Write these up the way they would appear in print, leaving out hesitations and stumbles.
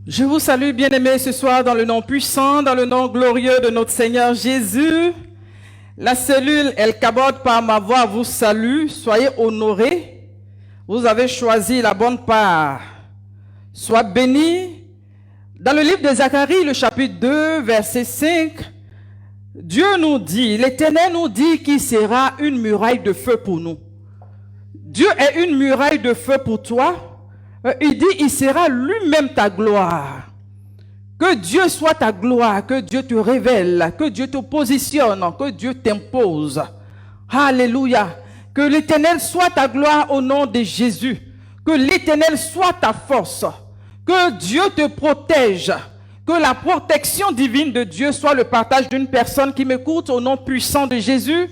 Je vous salue, bien-aimés, ce soir dans le nom puissant, dans le nom glorieux de notre Seigneur Jésus. La cellule El Kabod par ma voix vous salue. Soyez honorés. Vous avez choisi la bonne part. Sois bénis. Dans le livre de Zacharie, le chapitre 2, verset 5, Dieu nous dit, l'Éternel nous dit qu'il sera une muraille de feu pour nous. Dieu est une muraille de feu pour toi. Il dit, il sera lui-même ta gloire. Que Dieu soit ta gloire, que Dieu te révèle, que Dieu te positionne, que Dieu t'impose. Alléluia. Que l'Éternel soit ta gloire au nom de Jésus. Que l'Éternel soit ta force. Que Dieu te protège. Que la protection divine de Dieu soit le partage d'une personne qui m'écoute au nom puissant de Jésus.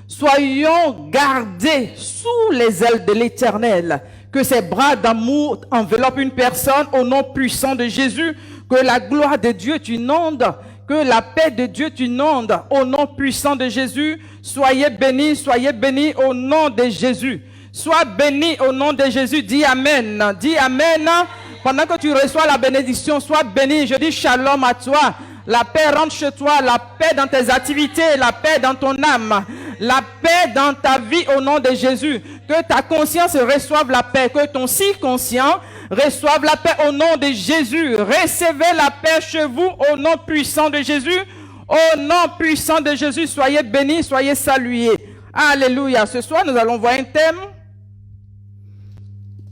Soyons gardés sous les ailes de l'Éternel. Que ses bras d'amour enveloppent une personne au nom puissant de Jésus. Que la gloire de Dieu t'inonde. Que la paix de Dieu t'inonde au nom puissant de Jésus. Soyez bénis au nom de Jésus. Sois béni au nom de Jésus. Dis Amen. Dis Amen. Pendant que tu reçois la bénédiction, sois béni. Je dis shalom à toi. La paix rentre chez toi, la paix dans tes activités, la paix dans ton âme, la paix dans ta vie au nom de Jésus. Que ta conscience reçoive la paix, que ton subconscient reçoive la paix au nom de Jésus. Recevez la paix chez vous au nom puissant de Jésus. Au nom puissant de Jésus, soyez bénis, soyez salués. Alléluia. Ce soir, nous allons voir un thème.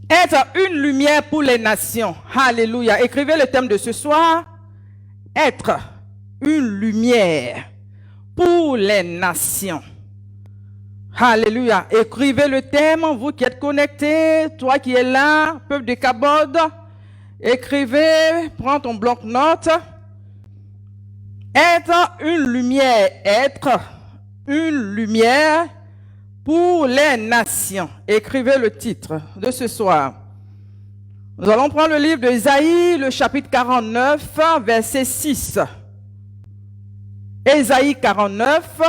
Être une lumière pour les nations. Alléluia. Écrivez le thème de ce soir. Être une lumière pour les nations. Alléluia. Écrivez le thème, vous qui êtes connectés, toi qui es là, peuple de Kabod. Écrivez, prends ton bloc-notes. Être une lumière pour les nations. Écrivez le titre de ce soir. Nous allons prendre le livre d'Ésaïe, le chapitre 49, verset 6. Ésaïe 49,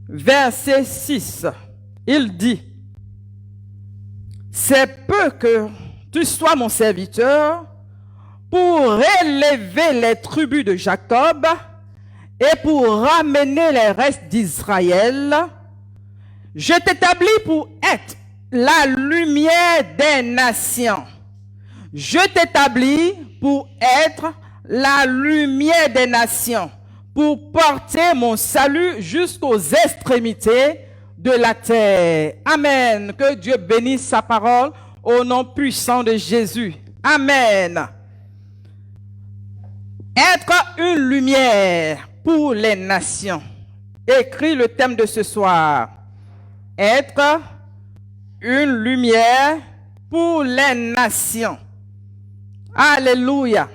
verset 6. Il dit, « C'est peu que tu sois mon serviteur pour relever les tribus de Jacob et pour ramener les restes d'Israël. Je t'établis pour être la lumière des nations. Je t'établis pour être la lumière des nations, pour porter mon salut jusqu'aux extrémités de la terre. » Amen. Que Dieu bénisse sa parole au nom puissant de Jésus. Amen. Être une lumière pour les nations. Écris le thème de ce soir. Être une lumière pour les nations. Alléluia.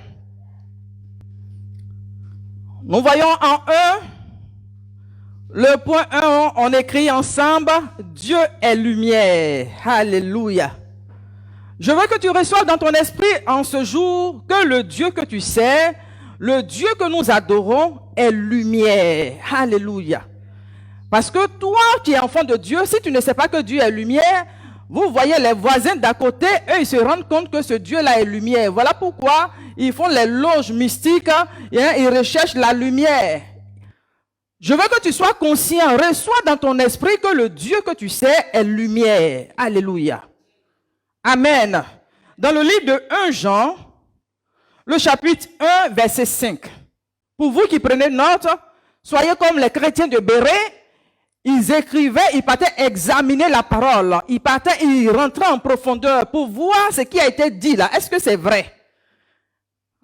Nous voyons en 1, le point 1, on écrit ensemble, Dieu est lumière. Alléluia. Je veux que tu reçoives dans ton esprit en ce jour que le Dieu que tu sais, le Dieu que nous adorons est lumière. Alléluia. Parce que toi qui es enfant de Dieu, si tu ne sais pas que Dieu est lumière, vous voyez les voisins d'à côté, eux ils se rendent compte que ce Dieu-là est lumière. Voilà pourquoi ils font les loges mystiques, ils recherchent la lumière. Je veux que tu sois conscient, reçois dans ton esprit que le Dieu que tu sais est lumière. Alléluia. Amen. Dans le livre de 1 Jean, le chapitre 1, verset 5. Pour vous qui prenez note, soyez comme les chrétiens de Béret. Ils écrivaient, ils partaient examiner la parole. Ils rentraient en profondeur pour voir ce qui a été dit là. Est-ce que c'est vrai?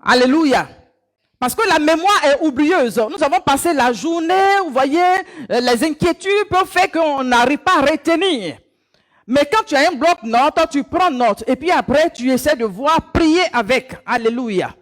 Alléluia. Parce que la mémoire est oublieuse. Nous avons passé la journée, vous voyez, les inquiétudes peuvent faire qu'on n'arrive pas à retenir. Mais quand tu as un bloc-notes, tu prends note. Et puis après, tu essaies de voir, prier avec. Alléluia.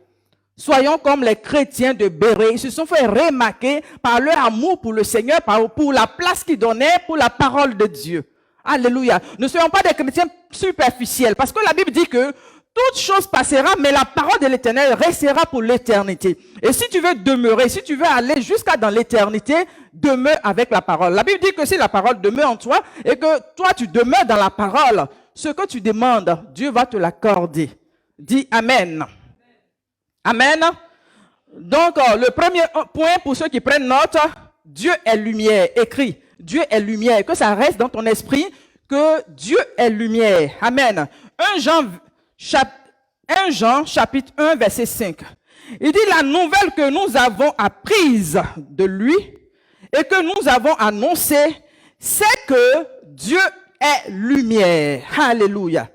Soyons comme les chrétiens de Béret. Ils se sont fait remarquer par leur amour pour le Seigneur, pour la place qu'ils donnaient pour la parole de Dieu. Alléluia. Ne soyons pas des chrétiens superficiels. Parce que la Bible dit que toute chose passera, mais la parole de l'Éternel restera pour l'éternité. Et si tu veux demeurer, si tu veux aller jusqu'à dans l'éternité, demeure avec la parole. La Bible dit que si la parole demeure en toi et que toi tu demeures dans la parole, ce que tu demandes, Dieu va te l'accorder. Dis Amen. Amen. Donc, le premier point pour ceux qui prennent note, Dieu est lumière. Écrit, Dieu est lumière. Que ça reste dans ton esprit, que Dieu est lumière. Amen. 1 Jean chapitre 1, verset 5. Il dit, la nouvelle que nous avons apprise de lui et que nous avons annoncée, c'est que Dieu est lumière. Alléluia.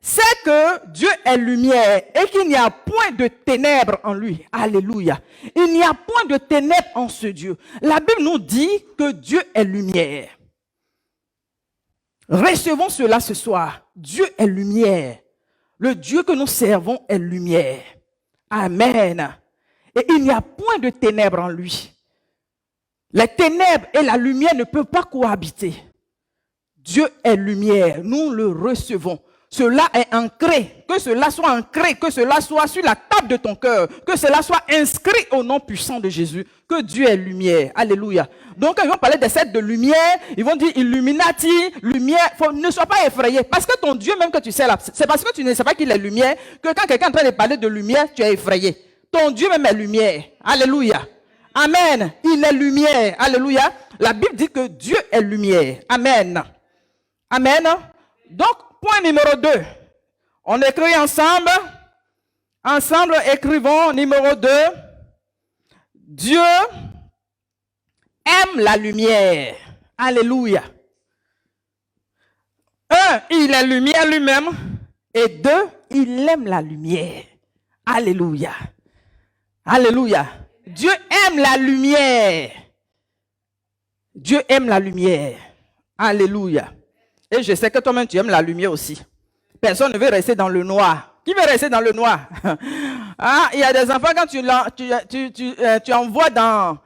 C'est que Dieu est lumière et qu'il n'y a point de ténèbres en lui. Alléluia. Il n'y a point de ténèbres en ce Dieu. La Bible nous dit que Dieu est lumière. Recevons cela ce soir. Dieu est lumière. Le Dieu que nous servons est lumière. Amen. Et il n'y a point de ténèbres en lui. Les ténèbres et la lumière ne peuvent pas cohabiter. Dieu est lumière. Nous le recevons. Cela est ancré, que cela soit ancré, que cela soit sur la table de ton cœur, que cela soit inscrit au nom puissant de Jésus, que Dieu est lumière. Alléluia. Donc, quand ils vont parler des sept de lumière, ils vont dire Illuminati, lumière. Ne sois pas effrayé. Parce que ton Dieu, même que tu sais là, c'est parce que tu ne sais pas qu'il est lumière, que quand quelqu'un est en train de parler de lumière, tu es effrayé. Ton Dieu même est lumière. Alléluia. Amen. Il est lumière. Alléluia. La Bible dit que Dieu est lumière. Amen. Amen. Donc, point numéro 2. On écrit ensemble. Ensemble, écrivons numéro 2. Dieu aime la lumière. Alléluia. 1, il est lumière lui-même. Et 2, il aime la lumière. Alléluia. Alléluia. Dieu aime la lumière. Dieu aime la lumière. Alléluia. Et je sais que toi-même, tu aimes la lumière aussi. Personne ne veut rester dans le noir. Qui veut rester dans le noir? Ah, il y a des enfants, quand tu envoies dans...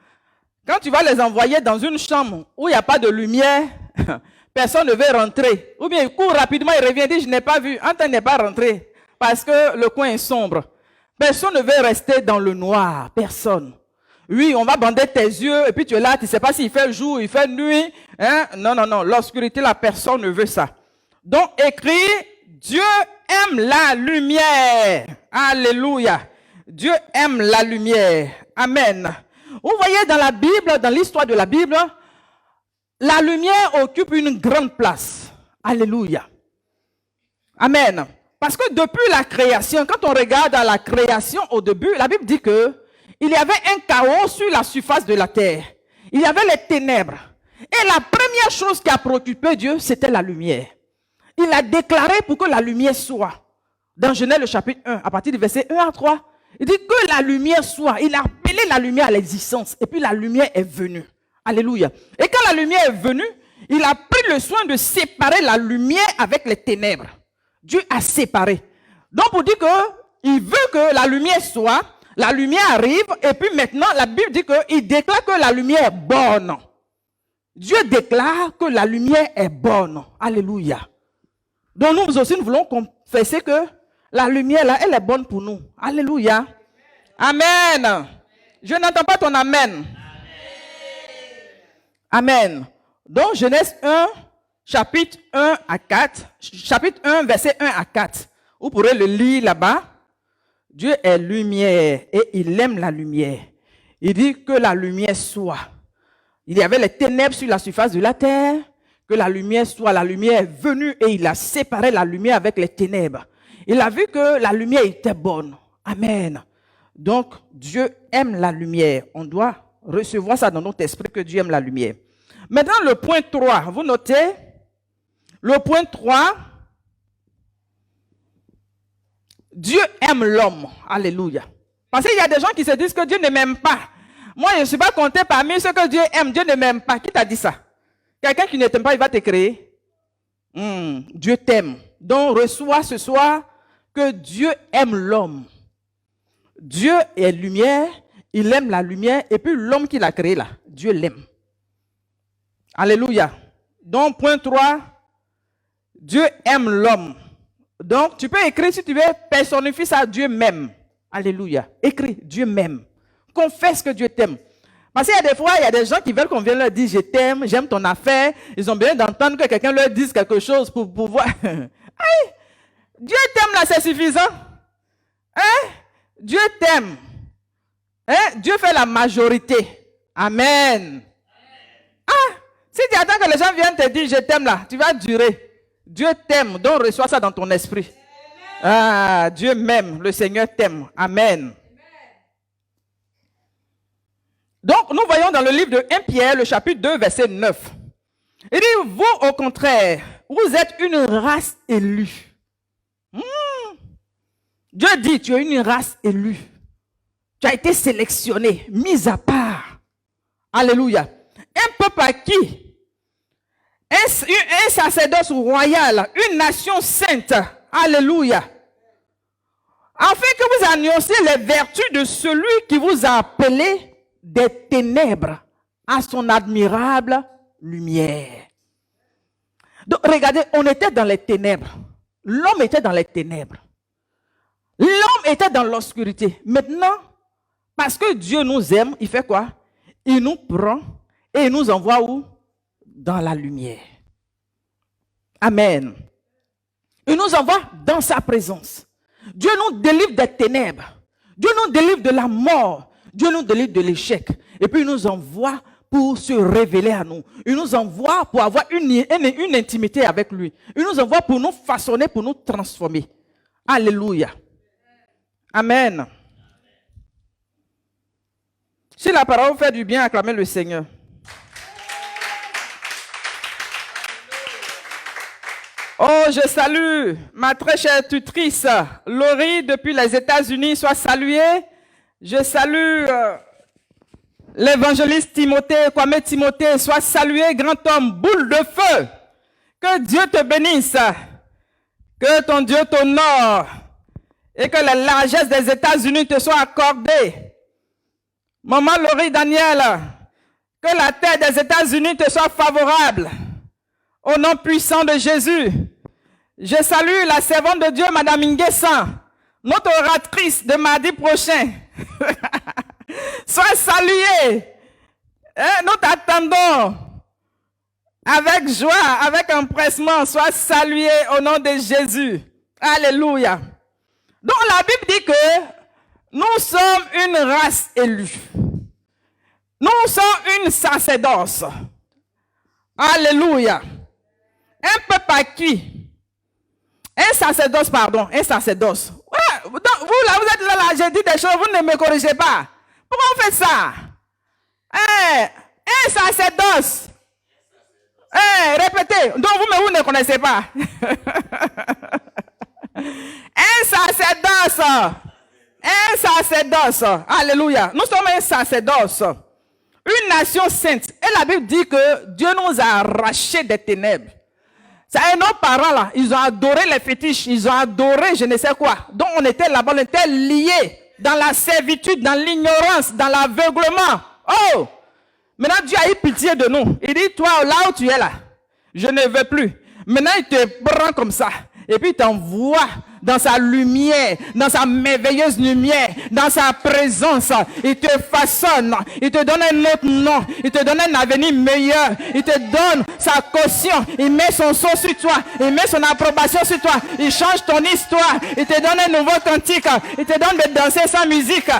Quand tu vas les envoyer dans une chambre où il n'y a pas de lumière, personne ne veut rentrer. Ou bien il court rapidement, il revient et dit, je n'ai pas vu. Antoine n'est pas rentré parce que le coin est sombre. Personne ne veut rester dans le noir. Personne. Oui, on va bander tes yeux et puis tu es là, tu ne sais pas s'il fait jour, il fait nuit. Hein? Non, non, non. L'obscurité, la personne ne veut ça. Donc, écrit, Dieu aime la lumière. Alléluia. Dieu aime la lumière. Amen. Vous voyez dans la Bible, dans l'histoire de la Bible, la lumière occupe une grande place. Alléluia. Amen. Parce que depuis la création, quand on regarde à la création au début, la Bible dit que il y avait un chaos sur la surface de la terre. Il y avait les ténèbres. Et la première chose qui a préoccupé Dieu, c'était la lumière. Il a déclaré pour que la lumière soit. Dans Genèse le chapitre 1, à partir du verset 1 à 3, il dit que la lumière soit. Il a appelé la lumière à l'existence. Et puis la lumière est venue. Alléluia. Et quand la lumière est venue, il a pris le soin de séparer la lumière avec les ténèbres. Dieu a séparé. Donc pour dire qu'il veut que la lumière soit, la lumière arrive, et puis maintenant la Bible dit qu'il déclare que la lumière est bonne. Dieu déclare que la lumière est bonne. Alléluia. Donc nous aussi, nous voulons confesser que la lumière là, elle est bonne pour nous. Alléluia. Amen. Je n'entends pas ton amen. Amen. Donc Genèse 1, chapitre 1 à 4, chapitre 1, verset 1 à 4. Vous pourrez le lire là-bas. Dieu est lumière et il aime la lumière. Il dit que la lumière soit. Il y avait les ténèbres sur la surface de la terre. Que la lumière soit. La lumière est venue et il a séparé la lumière avec les ténèbres. Il a vu que la lumière était bonne. Amen. Donc, Dieu aime la lumière. On doit recevoir ça dans notre esprit que Dieu aime la lumière. Maintenant, le point 3. Vous notez? Le point 3. Dieu aime l'homme. Alléluia. Parce qu'il y a des gens qui se disent que Dieu ne m'aime pas. Moi, je ne suis pas compté parmi ceux que Dieu aime. Dieu ne m'aime pas. Qui t'a dit ça? Quelqu'un qui ne t'aime pas, il va te créer. Dieu t'aime. Donc, reçois ce soir que Dieu aime l'homme. Dieu est lumière. Il aime la lumière. Et puis, l'homme qu'il a créé là, Dieu l'aime. Alléluia. Donc, point 3. Dieu aime l'homme. Donc, tu peux écrire, si tu veux, personnifie ça, Dieu m'aime. Alléluia. Écris, Dieu m'aime. Confesse que Dieu t'aime. Parce qu'il y a des fois, il y a des gens qui veulent qu'on vienne leur dire, je t'aime, j'aime ton affaire. Ils ont besoin d'entendre que quelqu'un leur dise quelque chose pour pouvoir... Hey, Dieu t'aime là, c'est suffisant. Hein? Dieu t'aime. Hein? Dieu fait la majorité. Amen. Ah, si tu attends que les gens viennent te dire je t'aime là, tu vas durer. Dieu t'aime, donc reçois ça dans ton esprit. Ah, Dieu m'aime, le Seigneur t'aime. Amen. Donc, nous voyons dans le livre de 1 Pierre, le chapitre 2, verset 9. Il dit, vous, au contraire, vous êtes une race élue. Dieu dit, tu es une race élue. Tu as été sélectionné, mis à part. Alléluia. Un peuple acquis. Un sacerdoce royal, une nation sainte. Alléluia. Afin que vous annonciez les vertus de celui qui vous a appelé des ténèbres à son admirable lumière. Donc, regardez, on était dans les ténèbres. L'homme était dans les ténèbres. L'homme était dans l'obscurité. Maintenant, parce que Dieu nous aime, il fait quoi? Il nous prend et il nous envoie où? Dans la lumière. Amen. Il nous envoie dans sa présence. Dieu nous délivre des ténèbres. Dieu nous délivre de la mort. Dieu nous délivre de l'échec. Et puis il nous envoie pour se révéler à nous. Il nous envoie pour avoir une intimité avec lui. Il nous envoie pour nous façonner, pour nous transformer. Alléluia. Amen. Si la parole fait du bien, acclamez le Seigneur. Oh, je salue ma très chère tutrice, Laurie, depuis les États-Unis, soit saluée. Je salue l'évangéliste Timothée, Kwame Timothée, soit salué, grand homme, boule de feu. Que Dieu te bénisse, que ton Dieu t'honore et que la largesse des États-Unis te soit accordée. Maman Laurie Daniel, que la terre des États-Unis te soit favorable. Au nom puissant de Jésus, je salue la servante de Dieu, Madame Nguessan, notre oratrice de mardi prochain. Sois saluée. Nous t'attendons avec joie, avec empressement. Sois saluée au nom de Jésus. Alléluia. Donc la Bible dit que nous sommes une race élue. Nous sommes une sacerdoce. Alléluia. Un peuple acquis. Un sacerdoce, pardon. Un sacerdoce. Ouais, vous là, vous êtes là, j'ai dit des choses, vous ne me corrigez pas. Pourquoi on fait ça? Un sacerdoce. Répétez. Donc vous ne connaissez pas. Un sacerdoce. Un sacerdoce. Alléluia. Nous sommes un sacerdoce. Une nation sainte. Et la Bible dit que Dieu nous a arrachés des ténèbres. Ça et nos parents là, ils ont adoré les fétiches, ils ont adoré je ne sais quoi. Donc on était là-bas, on était liés dans la servitude, dans l'ignorance, dans l'aveuglement. Oh! Maintenant Dieu a eu pitié de nous. Il dit, toi là où tu es là, je ne veux plus. Maintenant il te prend comme ça. Et puis il t'envoie dans sa lumière, dans sa merveilleuse lumière, dans sa présence. Il te façonne, il te donne un autre nom, il te donne un avenir meilleur, il te donne sa caution, il met son sceau sur toi, il met son approbation sur toi, il change ton histoire, il te donne un nouveau cantique, il te donne de danser sans musique.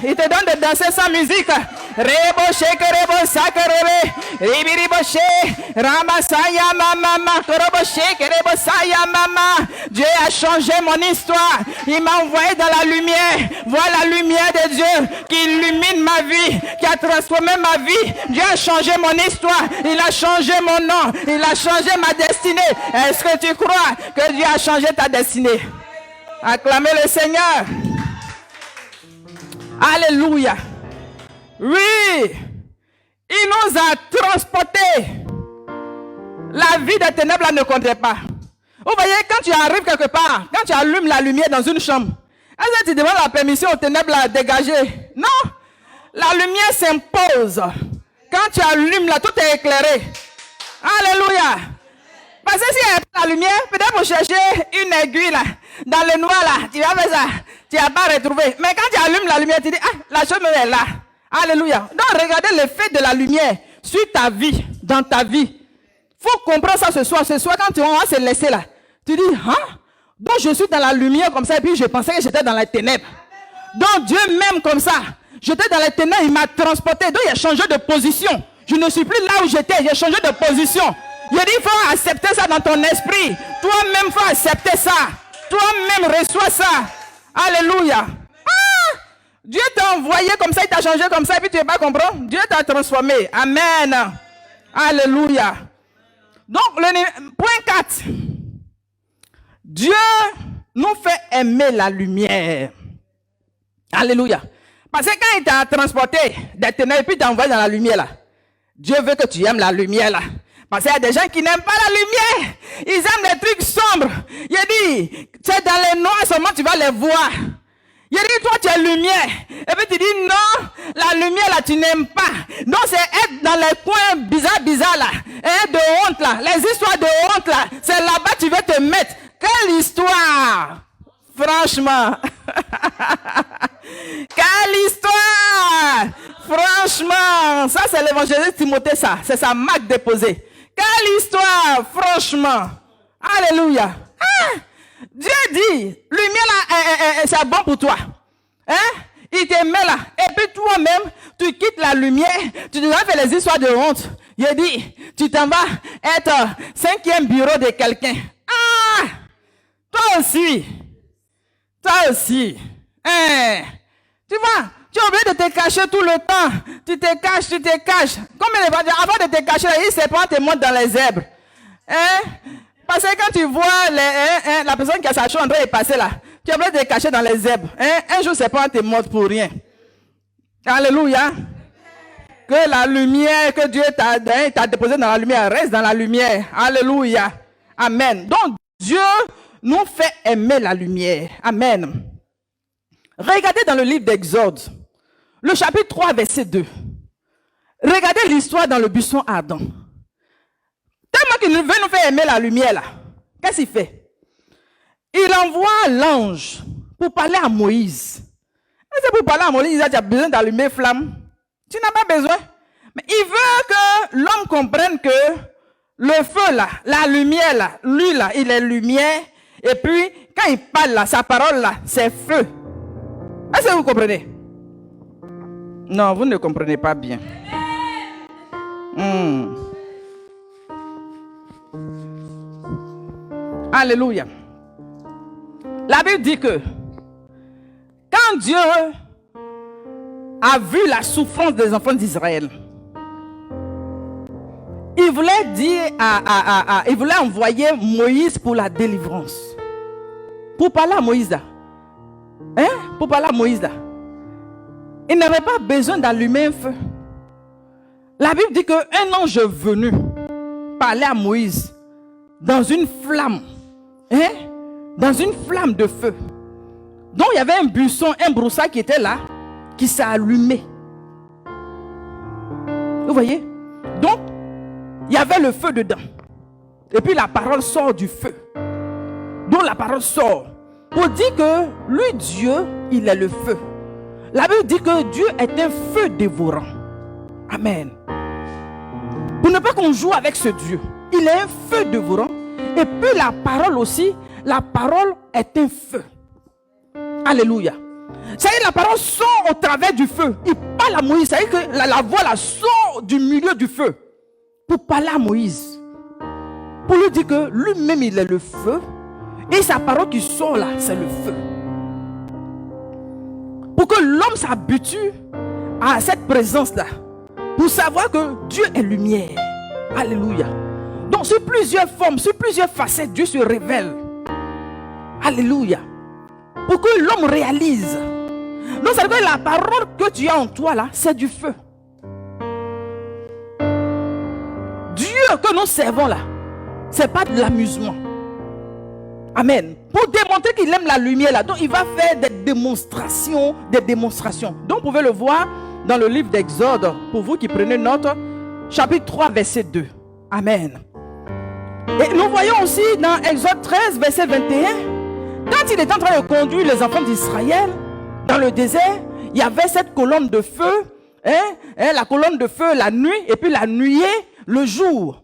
Il te donne de danser sans musique. Rebo shake rebo sakarebe. Ribiribo shake. Ramasaya mama. Korobo shake rebo saya mama. Dieu a changé mon histoire. Il m'a envoyé dans la lumière. Voilà la lumière de Dieu qui illumine ma vie, qui a transformé ma vie. Dieu a changé mon histoire. Il a changé mon nom. Il a changé ma destinée. Est-ce que tu crois que Dieu a changé ta destinée? Acclamez le Seigneur. Alléluia. Oui. Il nous a transportés. La vie des ténèbres là ne comptait pas. Vous voyez, quand tu arrives quelque part, quand tu allumes la lumière dans une chambre, est-ce que tu demandes la permission aux ténèbres à dégager? Non. La lumière s'impose. Quand tu allumes là, tout est éclairé. Alléluia. Parce que s'il n'y a pas la lumière, peut-être pour chercher une aiguille là, dans le noir là, tu vas faire ça. Tu n'as pas retrouvé. Mais quand tu allumes la lumière, tu dis, ah, la chose est là. Alléluia. Donc, regardez l'effet de la lumière sur ta vie, dans ta vie. Il faut comprendre ça ce soir. Ce soir, quand tu vas se laisser là, tu dis, hein? Donc, je suis dans la lumière comme ça, et puis je pensais que j'étais dans les ténèbres. Donc Dieu m'aime comme ça. J'étais dans les ténèbres, il m'a transporté. Donc il a changé de position. Je ne suis plus là où j'étais, j'ai changé de position. Il dit, il faut accepter ça dans ton esprit. Toi-même, il faut accepter ça. Toi-même, reçois ça. Alléluia. Ah! Dieu t'a envoyé comme ça, il t'a changé comme ça, et puis tu ne vas pas comprendre. Dieu t'a transformé. Amen. Alléluia. Donc, le point 4. Dieu nous fait aimer la lumière. Alléluia. Parce que quand il t'a transporté des ténèbres et puis t'a envoyé dans la lumière là, Dieu veut que tu aimes la lumière là. Parce qu'il y a des gens qui n'aiment pas la lumière. Ils aiment les trucs sombres. Il dit, tu es dans les noirs seulement tu vas les voir. Il dit, toi tu es lumière. Et puis tu dis, non, la lumière là tu n'aimes pas. Donc c'est être dans les coins bizarres là. Et de honte là. Les histoires de honte là. C'est là-bas que tu veux te mettre. Quelle histoire! Franchement. Quelle histoire! Franchement. Ça c'est l'évangéliste Timothée ça. C'est sa marque déposée. Quelle histoire! Franchement. Alléluia. Ah! Dieu dit, lumière là, c'est bon pour toi. Hein? Il te met là. Et puis toi-même, tu quittes la lumière. Tu dois faire les histoires de honte. Il dit, tu t'en vas être 5e bureau de quelqu'un. Ah! Toi aussi. Toi aussi. Hein? Tu vois, tu es obligé de te cacher tout le temps. Tu te caches. Combien de fois, avant de te cacher, il se prend, te monte dans les zèbres. Hein? Parce que quand tu vois la personne qui a sa chose en train de passer là, tu es obligé de te cacher dans les zèbres. Hein? Un jour, c'est pas te monte pour rien. Alléluia. Que la lumière que Dieu t'a déposée dans la lumière reste dans la lumière. Alléluia. Amen. Donc, Dieu nous fait aimer la lumière. Amen. Regardez dans le livre d'Exode, le chapitre 3, verset 2. Regardez l'histoire dans le buisson ardent. Tellement qu'il veut nous faire aimer la lumière là. Qu'est-ce qu'il fait? Il envoie l'ange pour parler à Moïse. Et c'est pour parler à Moïse, tu as besoin d'allumer flamme. Tu n'as pas besoin. Mais il veut que l'homme comprenne que le feu là, la lumière là, lui là, il est lumière. Et puis, quand il parle là, sa parole là, c'est feu. Est-ce que vous comprenez? Non, vous ne comprenez pas bien. Alléluia. La Bible dit que quand Dieu a vu la souffrance des enfants d'Israël, il voulait dire il voulait envoyer Moïse pour la délivrance. Pour parler à Moïse là. Hein? Pour parler à Moïse là. Il n'avait pas besoin d'allumer un feu. La Bible dit qu'un ange est venu parler à Moïse dans une flamme. Hein? Dans une flamme de feu. Donc il y avait un buisson, un broussaille qui était là, qui s'est allumé. Vous voyez? Donc, il y avait le feu dedans. Et puis la parole sort du feu. Donc la parole sort. Pour dire que lui, Dieu, il est le feu. La Bible dit que Dieu est un feu dévorant. Amen. Pour ne pas qu'on joue avec ce Dieu. Il est un feu dévorant. Et puis la parole aussi, la parole est un feu. Alléluia. C'est-à-dire la parole sort au travers du feu. Il parle à Moïse. C'est-à-dire que la voix là sort du milieu du feu. Pour parler à Moïse. Pour lui dire que lui-même il est le feu. Et sa parole qui sort là, c'est le feu. Pour que l'homme s'habitue à cette présence-là. Pour savoir que Dieu est lumière. Alléluia. Donc sur plusieurs formes, sur plusieurs facettes, Dieu se révèle. Alléluia. Pour que l'homme réalise. Donc ça veut dire que la parole que tu as en toi là, c'est du feu. Dieu que nous servons là, c'est pas de l'amusement. Amen. Pour démontrer qu'il aime la lumière là, donc il va faire des démonstrations. Donc vous pouvez le voir dans le livre d'Exode, pour vous qui prenez note, chapitre 3, verset 2. Amen. Et nous voyons aussi dans Exode 13, verset 21, quand il est en train de conduire les enfants d'Israël dans le désert, il y avait cette colonne de feu, la colonne de feu la nuit, et puis la nuée le jour.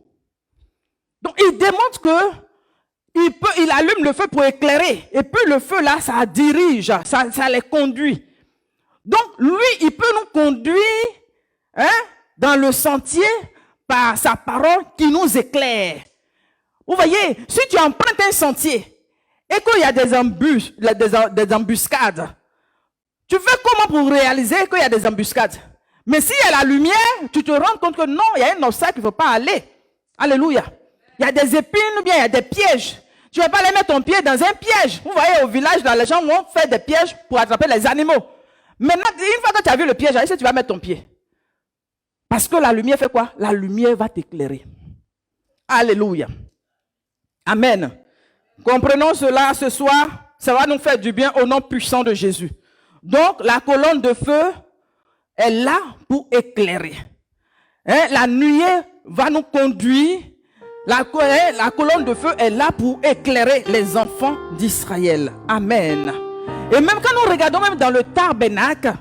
Donc il démontre que il allume le feu pour éclairer. Et puis le feu là, ça dirige, ça les conduit. Donc, lui, il peut nous conduire dans le sentier par sa parole qui nous éclaire. Vous voyez, si tu empruntes un sentier et qu'il y a des embuscades, tu fais comment pour réaliser qu'il y a des embuscades? Mais s'il y a la lumière, tu te rends compte que non, il y a un obstacle qu'il ne faut pas aller. Alléluia. Il y a des épines ou bien il y a des pièges. Tu ne vas pas aller mettre ton pied dans un piège. Vous voyez, au village, dans les gens vont faire des pièges pour attraper les animaux. Maintenant, une fois que tu as vu le piège, est-ce que tu vas mettre ton pied? Parce que la lumière fait quoi? La lumière va t'éclairer. Alléluia. Amen. Comprenons cela ce soir. Ça va nous faire du bien au nom puissant de Jésus. Donc, la colonne de feu est là pour éclairer. La nuée va nous conduire. La colonne de feu est là pour éclairer les enfants d'Israël. Amen. Et même quand nous regardons même dans le tabernacle,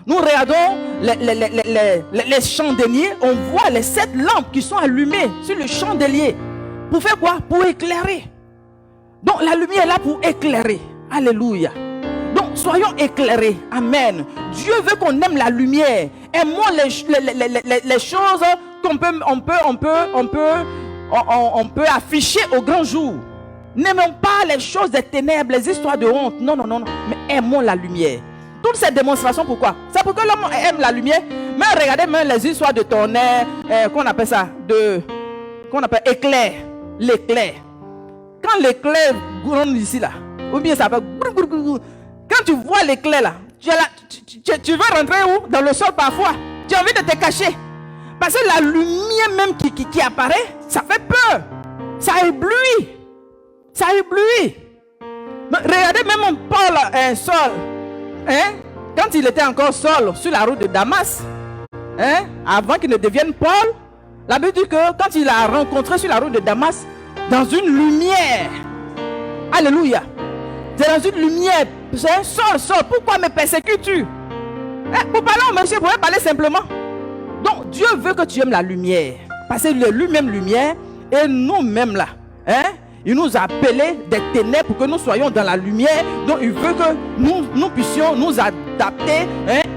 nous regardons les chandeliers, on voit les 7 lampes qui sont allumées sur le chandelier. Pour faire quoi? Pour éclairer. Donc la lumière est là pour éclairer. Alléluia. Donc soyons éclairés. Amen. Dieu veut qu'on aime la lumière. Aimons les choses qu'on peut afficher au grand jour. N'aimons pas les choses des ténèbres, les histoires de honte. Non. Mais aimons la lumière. Toutes ces démonstrations, pourquoi? C'est pourquoi l'homme aime la lumière. Mais regardez même les histoires de tonnerre, qu'on appelle ça, qu'on appelle éclair. L'éclair. Quand l'éclair gronde ici là, ou bien ça fait quand tu vois l'éclair là, tu veux rentrer où? Dans le sol parfois. Tu as envie de te cacher. Parce que la lumière même qui apparaît, ça fait peur. Ça éblouit. Ça éblouit. Regardez même Paul, Saul. Quand il était encore Saul sur la route de Damas, avant qu'il ne devienne Paul, la Bible dit que quand il a rencontré sur la route de Damas, dans une lumière, alléluia, c'est dans une lumière, c'est Saul, pourquoi me persécutes-tu? Pour parler au monsieur, vous pouvez parler simplement. Donc Dieu veut que tu aimes la lumière, parce qu'il est lui-même lumière, et nous-mêmes là, il nous a appelés des ténèbres pour que nous soyons dans la lumière. Donc il veut que nous puissions nous adapter,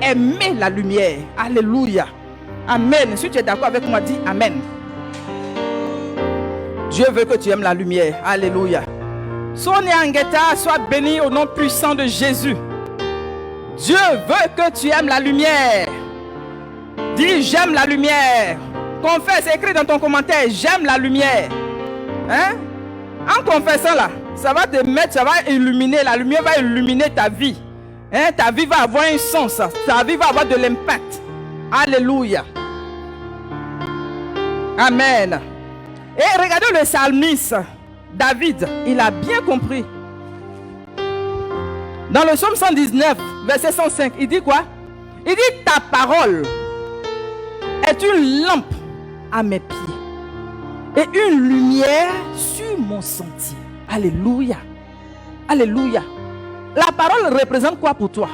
aimer la lumière. Alléluia. Amen. Si tu es d'accord avec moi, dis Amen. Dieu veut que tu aimes la lumière. Alléluia. Sonia Angeta, sois béni au nom puissant de Jésus. Dieu veut que tu aimes la lumière. Dis j'aime la lumière. Confesse, écris dans ton commentaire, j'aime la lumière. En confessant là, ça va te mettre, ça va illuminer, la lumière va illuminer ta vie. Ta vie va avoir un sens, ta vie va avoir de l'impact. Alléluia. Amen. Et regardez le psalmiste, David, il a bien compris. Dans le psaume 119, verset 105, il dit quoi? Il dit ta parole est une lampe à mes pieds et une lumière sur mon sentier. Alléluia. Alléluia. La parole représente quoi pour toi?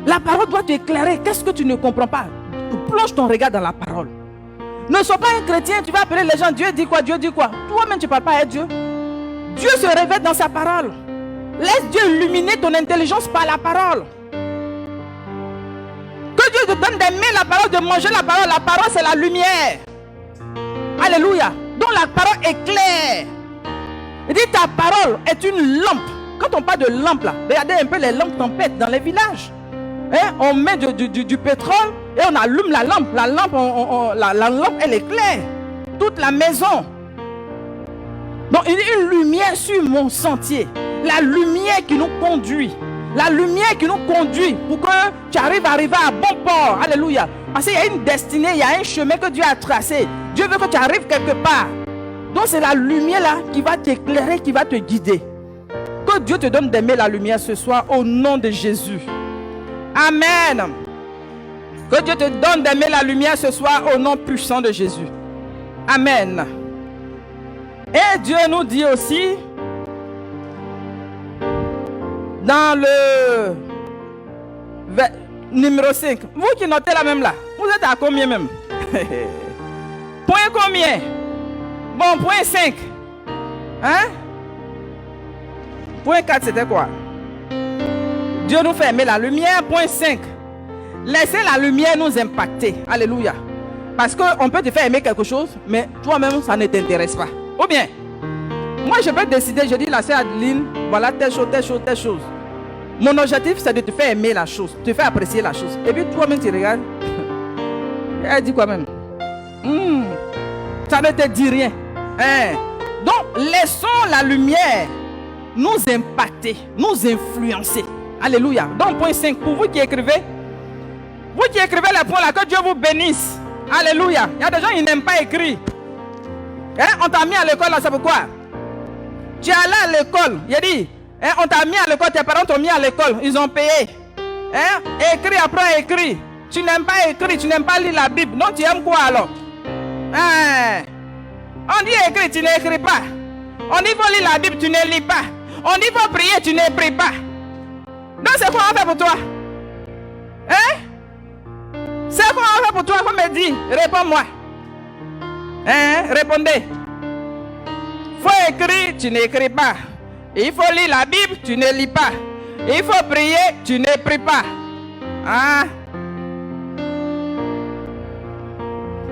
La parole doit t'éclairer. Qu'est-ce que tu ne comprends pas? Plonge ton regard dans la parole. Ne sois pas un chrétien, tu vas appeler les gens, Dieu dit quoi, Dieu dit quoi. Toi-même tu ne parles pas à Dieu. Dieu se révèle dans sa parole. Laisse Dieu illuminer ton intelligence par la parole. Que Dieu te donne d'aimer la parole, de manger la parole. La parole c'est la lumière. Alléluia. Donc la parole éclaire. Il dit ta parole est une lampe. Quand on parle de lampe là, regardez un peu les lampes tempêtes dans les villages. On met du pétrole et on allume la lampe. La lampe elle éclaire toute la maison. Donc il y a une lumière sur mon sentier. La lumière qui nous conduit. La lumière qui nous conduit pour que tu arrives à arriver à bon port. Alléluia. Parce qu'il y a une destinée, il y a un chemin que Dieu a tracé. Dieu veut que tu arrives quelque part. Donc c'est la lumière là qui va t'éclairer, qui va te guider. Que Dieu te donne d'aimer la lumière ce soir au nom de Jésus. Amen. Que Dieu te donne d'aimer la lumière ce soir au nom puissant de Jésus. Amen. Et Dieu nous dit aussi dans le numéro 5, vous qui notez la même là, vous êtes à combien même? Point combien? Bon, point 5. Point 4 c'était quoi? Dieu nous fait aimer la lumière. Point 5. Laissez la lumière nous impacter. Alléluia. Parce qu'on peut te faire aimer quelque chose, mais toi-même, ça ne t'intéresse pas. Ou bien, moi, je peux décider, je dis la sœur Adeline, voilà telle chose, telle chose, telle chose. Mon objectif, c'est de te faire aimer la chose, te faire apprécier la chose. Et puis toi-même, tu regardes. Elle dit quoi même? Ça ne te dit rien. Donc, laissons la lumière nous impacter, nous influencer. Alléluia. Donc, point 5, pour vous qui écrivez les points là, que Dieu vous bénisse. Alléluia. Il y a des gens qui n'aiment pas écrire. On t'a mis à l'école là, c'est pourquoi? Tu es allé à l'école. Il a dit, on t'a mis à l'école, tes parents t'ont mis à l'école, ils ont payé. Écris, apprends à écrire. Tu n'aimes pas écrire, tu n'aimes pas lire la Bible. Donc tu aimes quoi alors? On dit écrire, tu n'écris pas. On dit faut lire la Bible, tu ne lis pas. On dit faut prier, tu ne pries pas. Donc c'est quoi on fait pour toi? C'est quoi on fait pour toi? Faut me dire, réponds-moi. Répondez. Faut écrire, tu n'écris pas. Il faut lire la Bible, tu ne lis pas. Il faut prier, tu ne pries pas.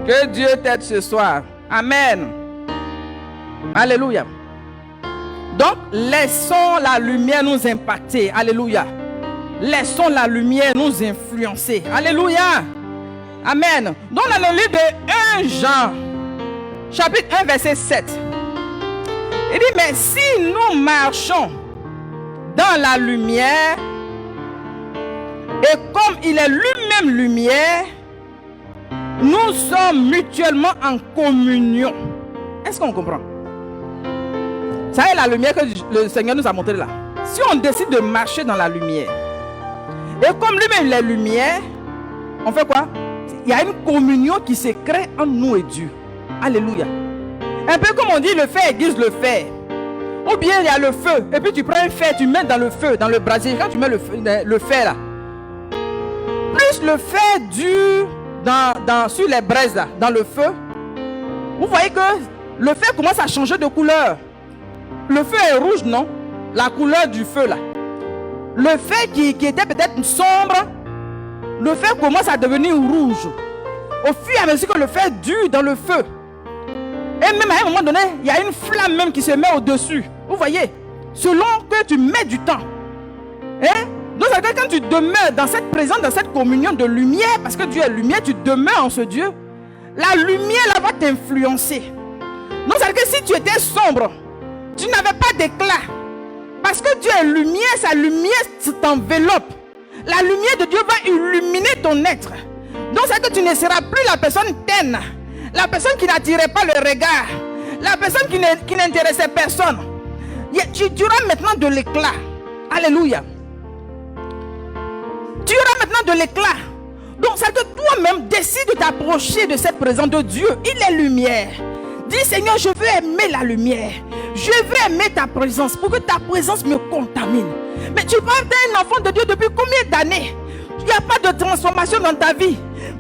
Que Dieu t'aide ce soir. Amen. Alléluia. Donc, laissons la lumière nous impacter. Alléluia. Laissons la lumière nous influencer. Alléluia. Amen. Donc, dans le livre de 1 Jean, chapitre 1, verset 7. Il dit, mais si nous marchons dans la lumière, et comme il est lui-même lumière, nous sommes mutuellement en communion. Est-ce qu'on comprend? Ça est la lumière que le Seigneur nous a montré là. Si on décide de marcher dans la lumière, et comme lui-même il est lumière, on fait quoi? Il y a une communion qui se crée entre nous et Dieu. Alléluia. Un peu comme on dit, le fer aiguise le fer. Ou bien il y a le feu, et puis tu prends un fer, tu mets dans le feu, dans le brasier. Quand tu mets le fer là, plus le fer dure sur les braises là, dans le feu, vous voyez que le fer commence à changer de couleur. Le feu est rouge, non? La couleur du feu là. Le fer qui était peut-être sombre, le fer commence à devenir rouge. Au fur et à mesure que le fer dure dans le feu. Et même à un moment donné, il y a une flamme même qui se met au-dessus. Vous voyez? Selon que tu mets du temps. Donc c'est-à-dire quand tu demeures dans cette présence, dans cette communion de lumière, parce que Dieu est lumière, tu demeures en ce Dieu, la lumière là va t'influencer. Donc c'est-à-dire que si tu étais sombre, tu n'avais pas d'éclat. Parce que Dieu est lumière, sa lumière t'enveloppe. La lumière de Dieu va illuminer ton être. Donc c'est que tu ne seras plus la personne terne, la personne qui n'attirait pas le regard, la personne qui n'intéressait personne. Tu auras maintenant de l'éclat. Alléluia. Tu auras maintenant de l'éclat. Donc c'est que toi-même décide de t'approcher de cette présence de Dieu. Il est lumière. Dis Seigneur, je veux aimer la lumière. Je veux aimer ta présence pour que ta présence me contamine. Mais tu parles d'un enfant de Dieu depuis combien d'années? Il n'y a pas de transformation dans ta vie.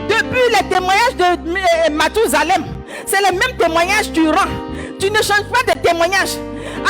Depuis les témoignages de Mathusalem, c'est le même témoignage que tu rends. Tu ne changes pas de témoignage.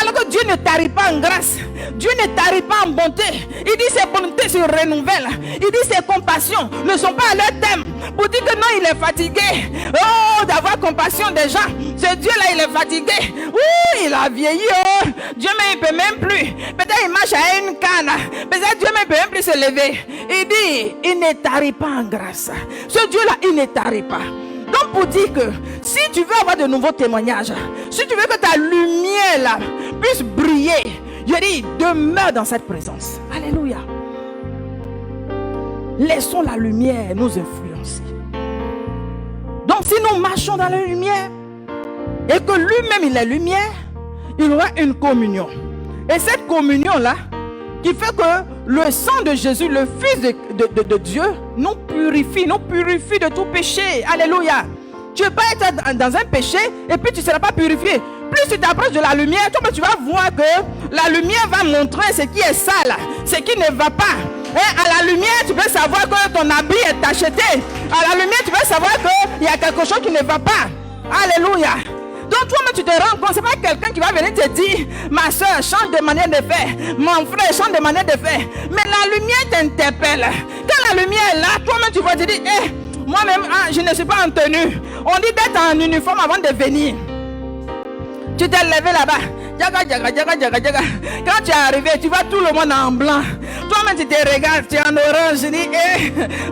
Alors que Dieu ne t'arrive pas en grâce. Dieu ne t'arrive pas en bonté. Il dit ses bontés se renouvellent. Il dit ses compassions ne sont pas à leur thème. Pour dire que non, il est fatigué. Oh, d'avoir compassion des gens. Ce Dieu-là, il est fatigué. Ouh, il a vieilli. Oh. Dieu même, il ne peut même plus. Peut-être il marche à une canne. Peut-être Dieu même ne peut même plus se lever. Il dit, il ne t'arrive pas en grâce. Ce Dieu-là, il ne t'arrive pas. Donc pour dire que si tu veux avoir de nouveaux témoignages, si tu veux que ta lumière là puisse briller, je dis demeure dans cette présence. Alléluia. Laissons la lumière nous influencer. Donc si nous marchons dans la lumière et que lui-même il est lumière, il aura une communion. Et cette communion là qui fait que le sang de Jésus, le Fils de Dieu, nous purifie de tout péché. Alléluia. Tu ne peux pas être dans un péché et puis tu ne seras pas purifié. Plus tu t'approches de la lumière, toi tu vas voir que la lumière va montrer ce qui est sale, ce qui ne va pas. Et à la lumière, tu peux savoir que ton habit est tacheté. À la lumière, tu peux savoir qu'il y a quelque chose qui ne va pas. Alléluia. Donc toi-même tu te rends compte, c'est pas quelqu'un qui va venir te dire, ma soeur change de manière de faire, mon frère change de manière de faire. Mais la lumière t'interpelle. Quand la lumière est là, toi-même tu vas te dire, moi-même, je ne suis pas en tenue. On dit d'être en uniforme avant de venir. Tu t'es levé là-bas. Quand tu es arrivé, tu vois tout le monde en blanc. Toi-même, tu te regardes, tu es en orange. Tu dis,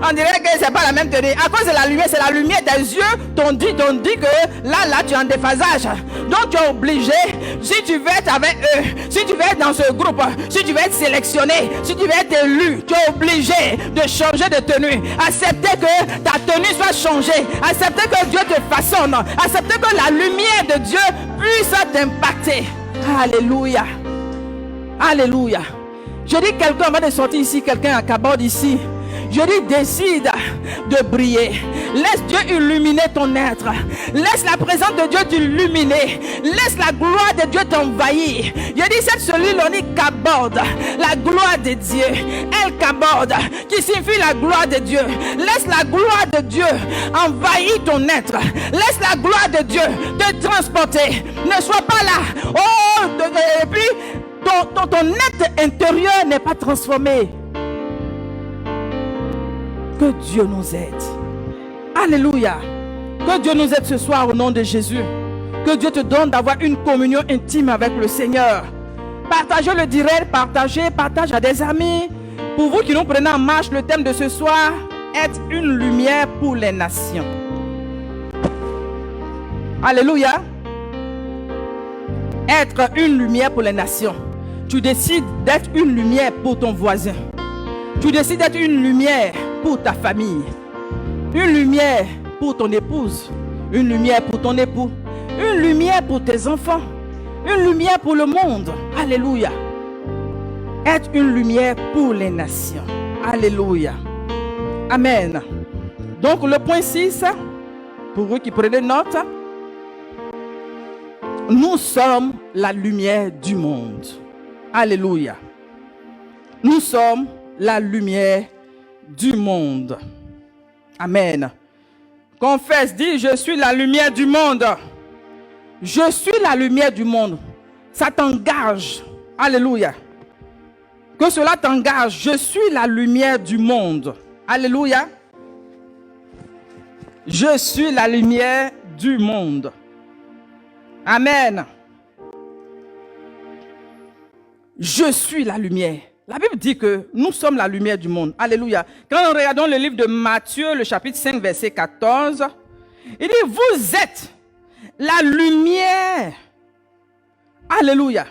on dirait que c'est pas la même tenue. À cause de la lumière, c'est la lumière des yeux. T'ont dit que là, tu es en déphasage. Donc, tu es obligé, si tu veux être avec eux, si tu veux être dans ce groupe, si tu veux être sélectionné, si tu veux être élu, tu es obligé de changer de tenue. Accepter que ta tenue soit changée. Accepter que Dieu te façonne. Accepter que la lumière de Dieu puisse t'impacter. Alléluia. Alléluia. Je dis quelqu'un va de sortir ici, quelqu'un à Cabot ici. Je dis décide de briller. Laisse Dieu illuminer ton être. Laisse la présence de Dieu t'illuminer. Laisse la gloire de Dieu t'envahir. Je dis cette cellule on dit Cabot, la gloire de Dieu. El Cabot, qui signifie la gloire de Dieu. Laisse la gloire de Dieu envahir ton être. Laisse la gloire de Dieu te transporter. Ne sois pas là. Et puis ton être intérieur n'est pas transformé. Que Dieu nous aide. Alléluia. Que Dieu nous aide ce soir au nom de Jésus. Que Dieu te donne d'avoir une communion intime avec le Seigneur. Partagez le direct, partage à des amis. Pour vous qui nous prenez en marche, le thème de ce soir, être une lumière pour les nations. Alléluia. Être une lumière pour les nations. Tu décides d'être une lumière pour ton voisin. Tu décides d'être une lumière pour ta famille. Une lumière pour ton épouse. Une lumière pour ton époux. Une lumière pour tes enfants. Une lumière pour le monde. Alléluia. Être une lumière pour les nations. Alléluia. Amen. Donc le point 6, pour vous qui prenez note, nous sommes la lumière du monde. Alléluia. Nous sommes la lumière du monde. Amen. Confesse, dis, je suis la lumière du monde. Je suis la lumière du monde. Ça t'engage. Alléluia. Que cela t'engage. Je suis la lumière du monde. Alléluia. Je suis la lumière du monde. Amen. Je suis la lumière. La Bible dit que nous sommes la lumière du monde. Alléluia. Quand nous regardons le livre de Matthieu, le chapitre 5, verset 14, il dit, vous êtes la lumière. Alléluia.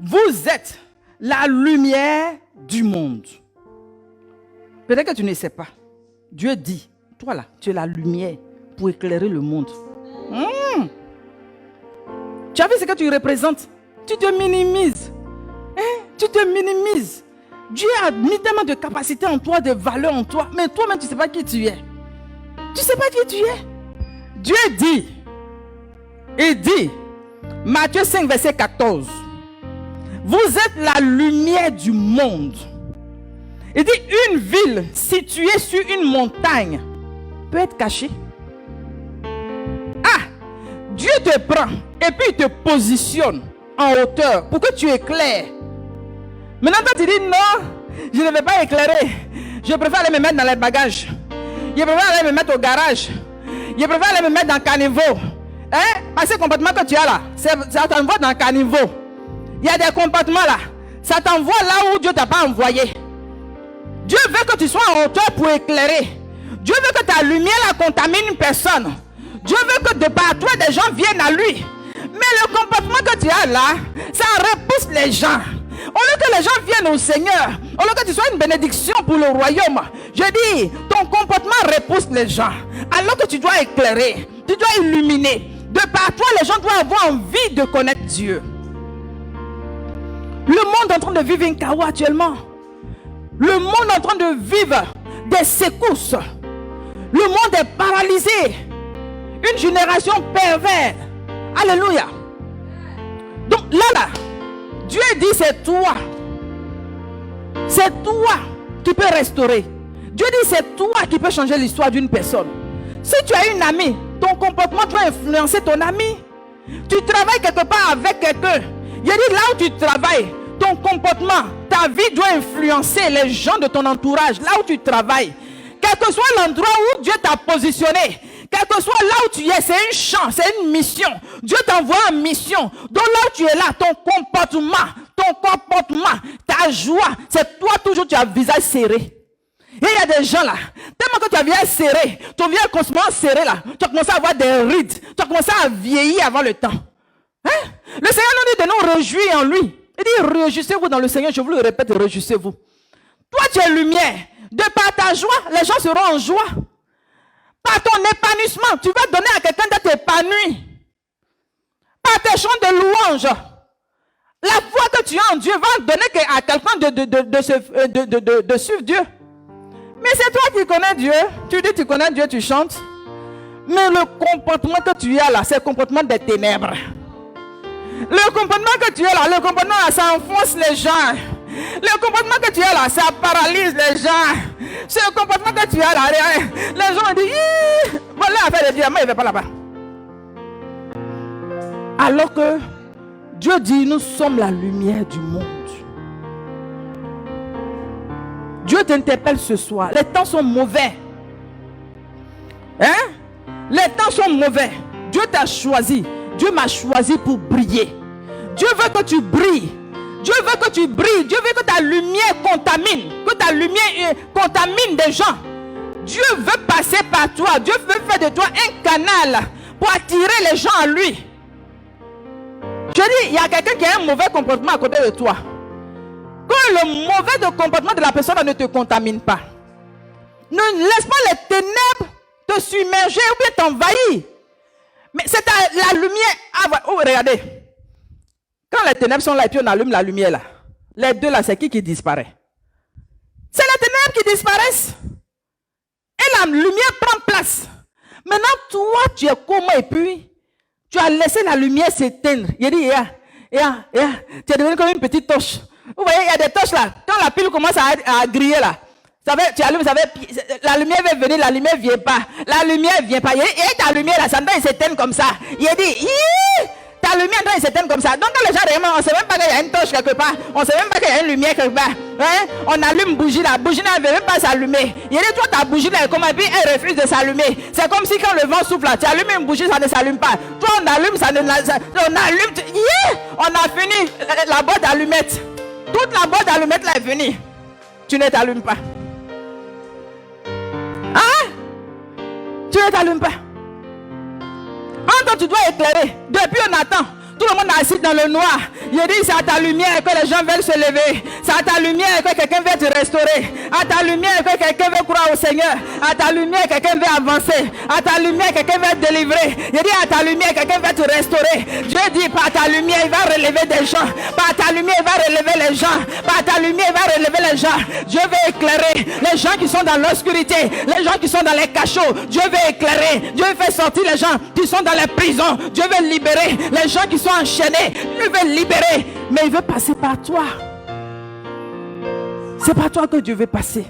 Vous êtes la lumière du monde. Peut-être que tu ne sais pas. Dieu dit, toi là, tu es la lumière pour éclairer le monde. Tu as vu ce que tu représentes? Tu te minimises. Tu te minimises. Dieu a mis tellement de capacités en toi, de valeurs en toi, mais toi-même, tu ne sais pas qui tu es. Tu ne sais pas qui tu es. Dieu dit, il dit, Matthieu 5, verset 14, vous êtes la lumière du monde. Il dit, une ville située sur une montagne peut être cachée. Dieu te prend et puis il te positionne en hauteur pour que tu éclaires. Maintenant, toi, tu dis non, je ne vais pas éclairer. Je préfère aller me mettre dans les bagages. Je préfère aller me mettre au garage. Je préfère aller me mettre dans le caniveau. Parce que ce comportement que tu as là, ça t'envoie dans le caniveau. Il y a des comportements là, ça t'envoie là où Dieu ne t'a pas envoyé. Dieu veut que tu sois en hauteur pour éclairer. Dieu veut que ta lumière la contamine une personne. Dieu veut que de par toi, des gens viennent à lui. Mais le comportement que tu as là, ça repousse les gens. Au lieu que les gens viennent au Seigneur, au lieu que tu sois une bénédiction pour le royaume, je dis, ton comportement repousse les gens. Alors que tu dois éclairer, tu dois illuminer. De par toi, les gens doivent avoir envie de connaître Dieu. Le monde est en train de vivre un chaos actuellement. Le monde est en train de vivre des secousses. Le monde est paralysé. Une génération perverse. Alléluia. Donc là, Dieu dit c'est toi. C'est toi qui peux restaurer. Dieu dit c'est toi qui peux changer l'histoire d'une personne. Si tu as une amie, ton comportement doit influencer ton ami. Tu travailles quelque part avec quelqu'un. Il dit là où tu travailles, ton comportement, ta vie doit influencer les gens de ton entourage. Là où tu travailles, quel que soit l'endroit où Dieu t'a positionné, quel que soit là où tu es, c'est une chance, c'est une mission. Dieu t'envoie en mission. Donc là où tu es là, ton comportement, ta joie, c'est toi toujours, tu as le visage serré. Et il y a des gens là, tellement que tu as le visage serré, ton visage constamment serré là, tu as commencé à avoir des rides, tu as commencé à vieillir avant le temps. Hein? Le Seigneur nous dit de nous réjouir en lui. Il dit réjouissez-vous dans le Seigneur, je vous le répète, réjouissez-vous. Toi tu es lumière, de par ta joie, les gens seront en joie. Par ton épanouissement, tu vas donner à quelqu'un d'être épanoui. Par tes chants de louange, la foi que tu as en Dieu va donner à quelqu'un de suivre Dieu. Mais c'est toi qui connais Dieu. Tu dis tu connais Dieu, tu chantes. Mais le comportement que tu as là, c'est le comportement des ténèbres. Le comportement que tu as là, le comportement là, ça enfonce les gens. Le comportement que tu as là, ça paralyse les gens. C'est le comportement que tu as là. Les gens disent, voilà l'affaire de Dieu, moi il ne va pas là-bas. Alors que Dieu dit, nous sommes la lumière du monde. Dieu t'interpelle ce soir. Les temps sont mauvais. Hein? Les temps sont mauvais. Dieu t'a choisi. Dieu m'a choisi pour briller. Dieu veut que tu brilles. Dieu veut que tu brilles. Dieu veut que ta lumière contamine. Que ta lumière contamine des gens. Dieu veut passer par toi. Dieu veut faire de toi un canal pour attirer les gens à lui. Je dis, il y a quelqu'un qui a un mauvais comportement à côté de toi. Quand le mauvais comportement de la personne ne te contamine pas, ne laisse pas les ténèbres te submerger ou bien t'envahir. Mais c'est la lumière. Oh, regardez. Quand les ténèbres sont là et puis on allume la lumière là, les deux là, c'est qui disparaît? C'est les ténèbres qui disparaissent. Et la lumière prend place. Maintenant, toi, tu es comment et puis tu as laissé la lumière s'éteindre. Il dit, tu es devenu comme une petite torche. Vous voyez, il y a des torches là. Quand la pile commence à griller là, tu allumes, la lumière va venir, la lumière ne vient pas. La lumière ne vient pas. Et ta lumière là, ça doit s'éteindre comme ça. Il dit, ta lumière doit s'éteindre comme ça. Donc quand les gens on ne sait même pas qu'il y a une torche quelque part. On ne sait même pas qu'il y a une lumière quelque part. Hein? On allume bougie là. Bougie là, elle ne veut même pas s'allumer. Il dit, toi ta bougie là, comment et puis elle refuse de s'allumer. C'est comme si quand le vent souffle là, tu allumes une bougie, ça ne s'allume pas. Toi on allume, on allume. On a fini la boîte d'allumettes. Toute la boîte d'allumettes là est venue. Tu ne t'allumes pas. Hein? Tu ne t'allumes pas. Quand tu dois éclairer, depuis on attend. Tout le monde est assis dans le noir. Il dit c'est à ta lumière que les gens veulent se lever. C'est à ta lumière que quelqu'un veut te restaurer. À ta lumière que quelqu'un veut croire au Seigneur. À ta lumière quelqu'un veut avancer. À ta lumière quelqu'un veut te délivrer. Il dit à ta lumière quelqu'un veut te restaurer. Dieu dit par ta lumière il va relever des gens. Par ta lumière il va relever les gens. Par ta lumière il va relever les gens. Dieu veut éclairer les gens qui sont dans l'obscurité. Les gens qui sont dans les cachots. Dieu veut éclairer. Dieu veut faire sortir les gens qui sont dans les prisons. Dieu veut libérer les gens qui sont enchaînés. Il veut libérer, mais il veut passer par toi. C'est par toi que Dieu veut passer.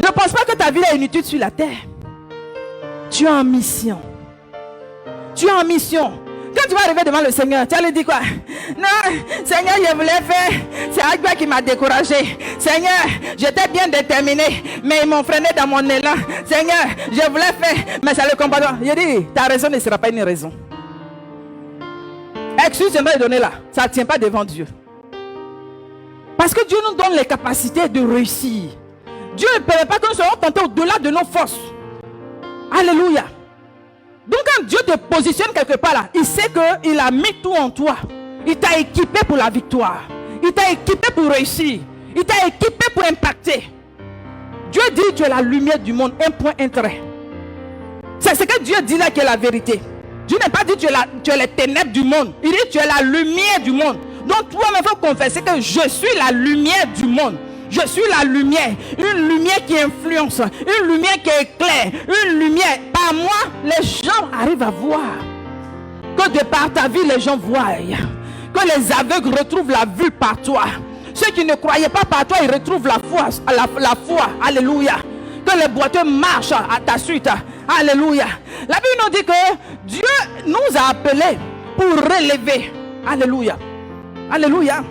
Ne pense pas que ta vie est inutile sur la terre. Tu es en mission. Tu es en mission. Quand tu vas arriver devant le Seigneur, tu vas lui dire quoi? Non, Seigneur, je voulais faire. C'est Agba qui m'a découragé. Seigneur, j'étais bien déterminé, mais ils m'ont freiné dans mon élan. Seigneur, je voulais faire, mais c'est le combattant. Il dit, ta raison ne sera pas une raison. Excuse, j'aimerais donner là. Ça ne tient pas devant Dieu. Parce que Dieu nous donne les capacités de réussir. Dieu ne permet pas que nous soyons tentés au-delà de nos forces. Alléluia. Donc quand Dieu te positionne quelque part là, il sait qu'il a mis tout en toi. Il t'a équipé pour la victoire. Il t'a équipé pour réussir. Il t'a équipé pour impacter. Dieu dit tu es la lumière du monde. Un point, un trait. C'est ce que Dieu dit là qui est la vérité. Dieu n'a pas dit tu es les ténèbres du monde. Il dit tu es la lumière du monde. Donc toi-même il faut confesser que je suis la lumière du monde. Je suis la lumière. Une lumière qui influence. Une lumière qui éclaire. Une lumière. Par moi, les gens arrivent à voir. Que de par ta vie, les gens voient. Que les aveugles retrouvent la vue par toi. Ceux qui ne croyaient pas par toi, ils retrouvent la foi. Alléluia. Que les boiteux marchent à ta suite. Alléluia. La Bible nous dit que Dieu nous a appelés pour relever. Alléluia. Alléluia.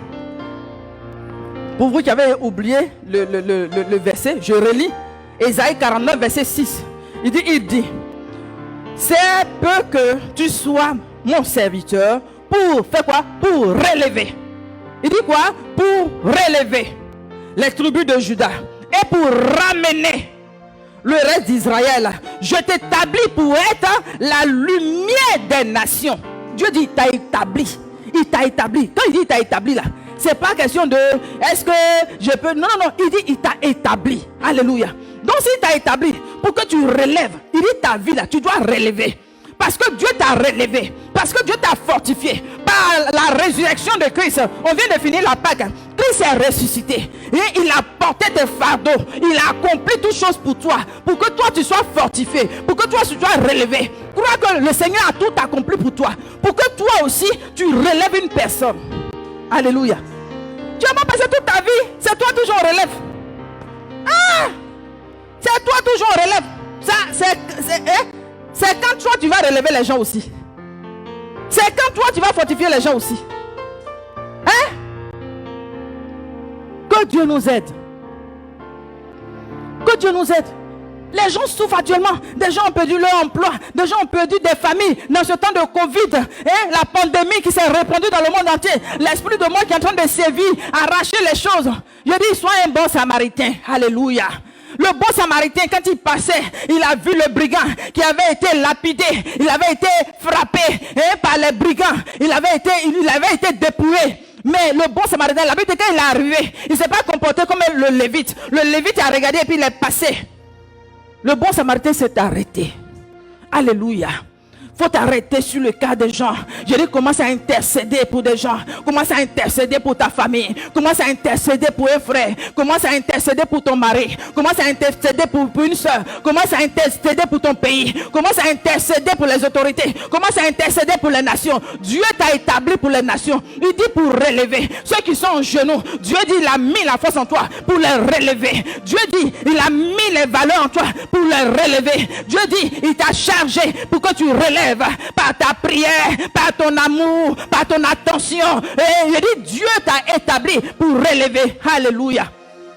Pour vous qui avez oublié le verset, je relis. Ésaïe 49, verset 6. Il dit, c'est peu que tu sois mon serviteur pour faire quoi? Pour relever. Il dit quoi? Pour relever les tribus de Juda et pour ramener le reste d'Israël. Je t'établis pour être la lumière des nations. Dieu dit, il t'a établi. Il t'a établi. Quand il dit il t'a établi là, c'est pas question de est-ce que je peux. Non, non, non. Il dit il t'a établi. Alléluia. Donc s'il t'a établi pour que tu relèves, il dit ta vie là, tu dois relever. Parce que Dieu t'a relevé. Parce que Dieu t'a fortifié. Par la résurrection de Christ. On vient de finir la Pâque. Christ est ressuscité. Et il a porté tes fardeaux. Il a accompli toutes choses pour toi. Pour que toi tu sois fortifié. Pour que toi tu sois relevé. Crois que le Seigneur a tout accompli pour toi. Pour que toi aussi tu relèves une personne. Alléluia. Tu as pas passé toute ta vie. C'est toi toujours on relève. Ah! C'est toi toujours on relève. Ça, c'est quand toi tu vas relever les gens aussi. C'est quand toi tu vas fortifier les gens aussi. Hein? Que Dieu nous aide. Que Dieu nous aide. Les gens souffrent actuellement. Des gens ont perdu leur emploi. Des gens ont perdu des familles. Dans ce temps de Covid, hein, la pandémie qui s'est répandue dans le monde entier. L'esprit de mort qui est en train de sévir, arracher les choses. Je dis, sois un bon samaritain. Alléluia. Le bon samaritain, quand il passait, il a vu le brigand qui avait été lapidé. Il avait été frappé hein, par les brigands. Il avait été dépouillé. Mais le bon samaritain, la Bible, quand il est arrivé, il ne s'est pas comporté comme le lévite. Le lévite a regardé et puis il est passé. Le bon samaritain s'est arrêté. Alléluia. Faut t'arrêter sur le cas des gens. Je dis, commence à intercéder pour des gens. Commence à intercéder pour ta famille. Commence à intercéder pour un frère. Commence à intercéder pour ton mari. Commence à intercéder pour une soeur. Commence à intercéder pour ton pays. Commence à intercéder pour les autorités. Commence à intercéder pour les nations. Dieu t'a établi pour les nations. Il dit pour relever. Ceux qui sont en genoux, Dieu dit, il a mis la force en toi pour les relever. Dieu dit, il a mis les valeurs en toi pour les relever. Dieu dit, il t'a chargé pour que tu relèves. Par ta prière, par ton amour, par ton attention. Et je dis, Dieu t'a établi pour relever. Alléluia.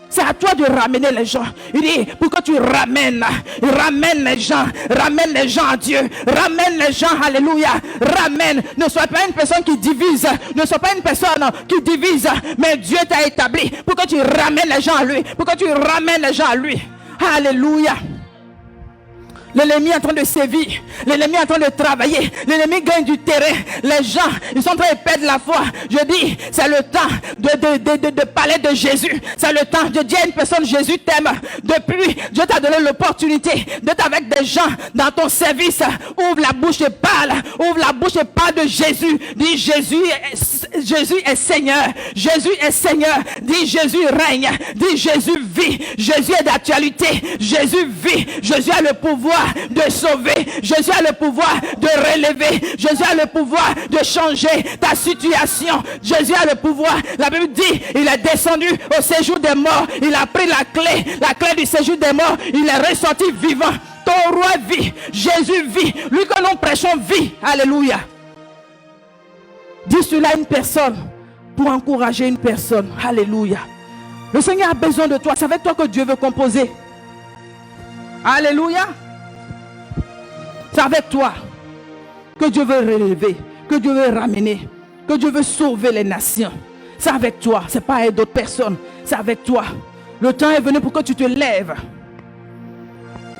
C'est à toi de ramener les gens. Il dit, pour que tu ramènes les gens. Ramène les gens à Dieu. Ramène les gens, alléluia. Ramène. Ne sois pas une personne qui divise. Ne sois pas une personne qui divise. Mais Dieu t'a établi pour que tu ramènes les gens à lui. Pour que tu ramènes les gens à lui. Alléluia. L'ennemi est en train de sévir. L'ennemi est en train de travailler. L'ennemi gagne du terrain. Les gens, ils sont en train de perdre la foi. Je dis, c'est le temps de parler de Jésus. C'est le temps de dire à une personne, Jésus t'aime. Depuis, Dieu t'a donné l'opportunité d'être avec des gens dans ton service. Ouvre la bouche et parle. Ouvre la bouche et parle de Jésus. Dis, Jésus est Seigneur. Jésus est Seigneur. Dis, Jésus règne. Dis, Jésus vit. Jésus est d'actualité. Jésus vit. Jésus a le pouvoir de sauver. Jésus a le pouvoir de relever. Jésus a le pouvoir de changer ta situation. Jésus a le pouvoir. La Bible dit, il est descendu au séjour des morts. Il a pris la clé du séjour des morts. Il est ressorti vivant. Ton roi vit. Jésus vit. Lui que nous prêchons vit. Alléluia. Dis cela à une personne pour encourager une personne. Alléluia. Le Seigneur a besoin de toi. C'est avec toi que Dieu veut composer. Alléluia. C'est avec toi que Dieu veut relever, que Dieu veut ramener, que Dieu veut sauver les nations. C'est avec toi, c'est pas avec d'autres personnes, c'est avec toi. Le temps est venu pour que tu te lèves.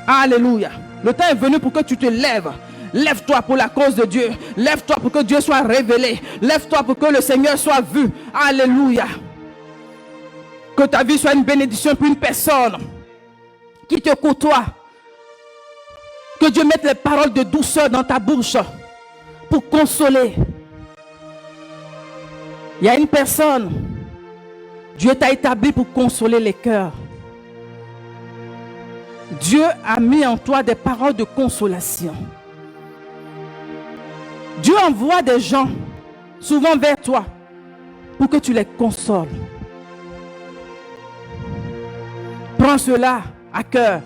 Alléluia. Le temps est venu pour que tu te lèves. Lève-toi pour la cause de Dieu. Lève-toi pour que Dieu soit révélé. Lève-toi pour que le Seigneur soit vu. Alléluia. Que ta vie soit une bénédiction pour une personne qui te côtoie. Que Dieu mette les paroles de douceur dans ta bouche pour consoler. Il y a une personne, Dieu t'a établi pour consoler les cœurs. Dieu a mis en toi des paroles de consolation. Dieu envoie des gens souvent vers toi pour que tu les consoles. Prends cela à cœur.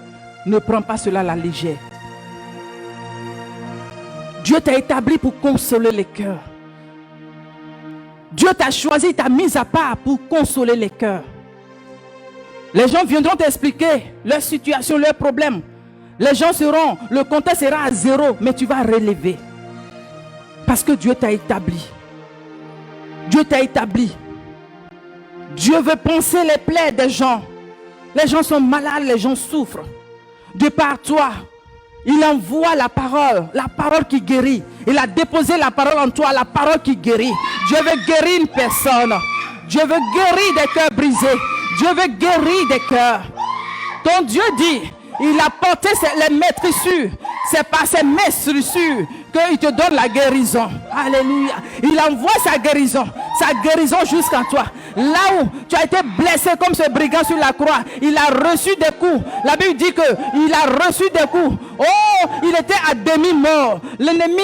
Ne prends pas cela à la légère. Dieu t'a établi pour consoler les cœurs. Dieu t'a choisi, il t'a mis à part pour consoler les cœurs. Les gens viendront t'expliquer leur situation, leurs problèmes. Les gens seront, le compteur sera à 0, mais tu vas relever. Parce que Dieu t'a établi. Dieu t'a établi. Dieu veut penser les plaies des gens. Les gens sont malades, les gens souffrent. De par toi, il envoie la parole qui guérit. Il a déposé la parole en toi, la parole qui guérit. Dieu veut guérir une personne. Dieu veut guérir des cœurs brisés. Dieu veut guérir des cœurs. Ton Dieu dit, il a porté les maîtrissures. C'est par ces maîtrissures qu'il te donne la guérison. Alléluia. Il envoie sa guérison jusqu'à toi. Là où tu as été blessé comme ce brigand sur la croix, il a reçu des coups. La Bible dit qu'il a reçu des coups. Oh, il était à demi-mort. L'ennemi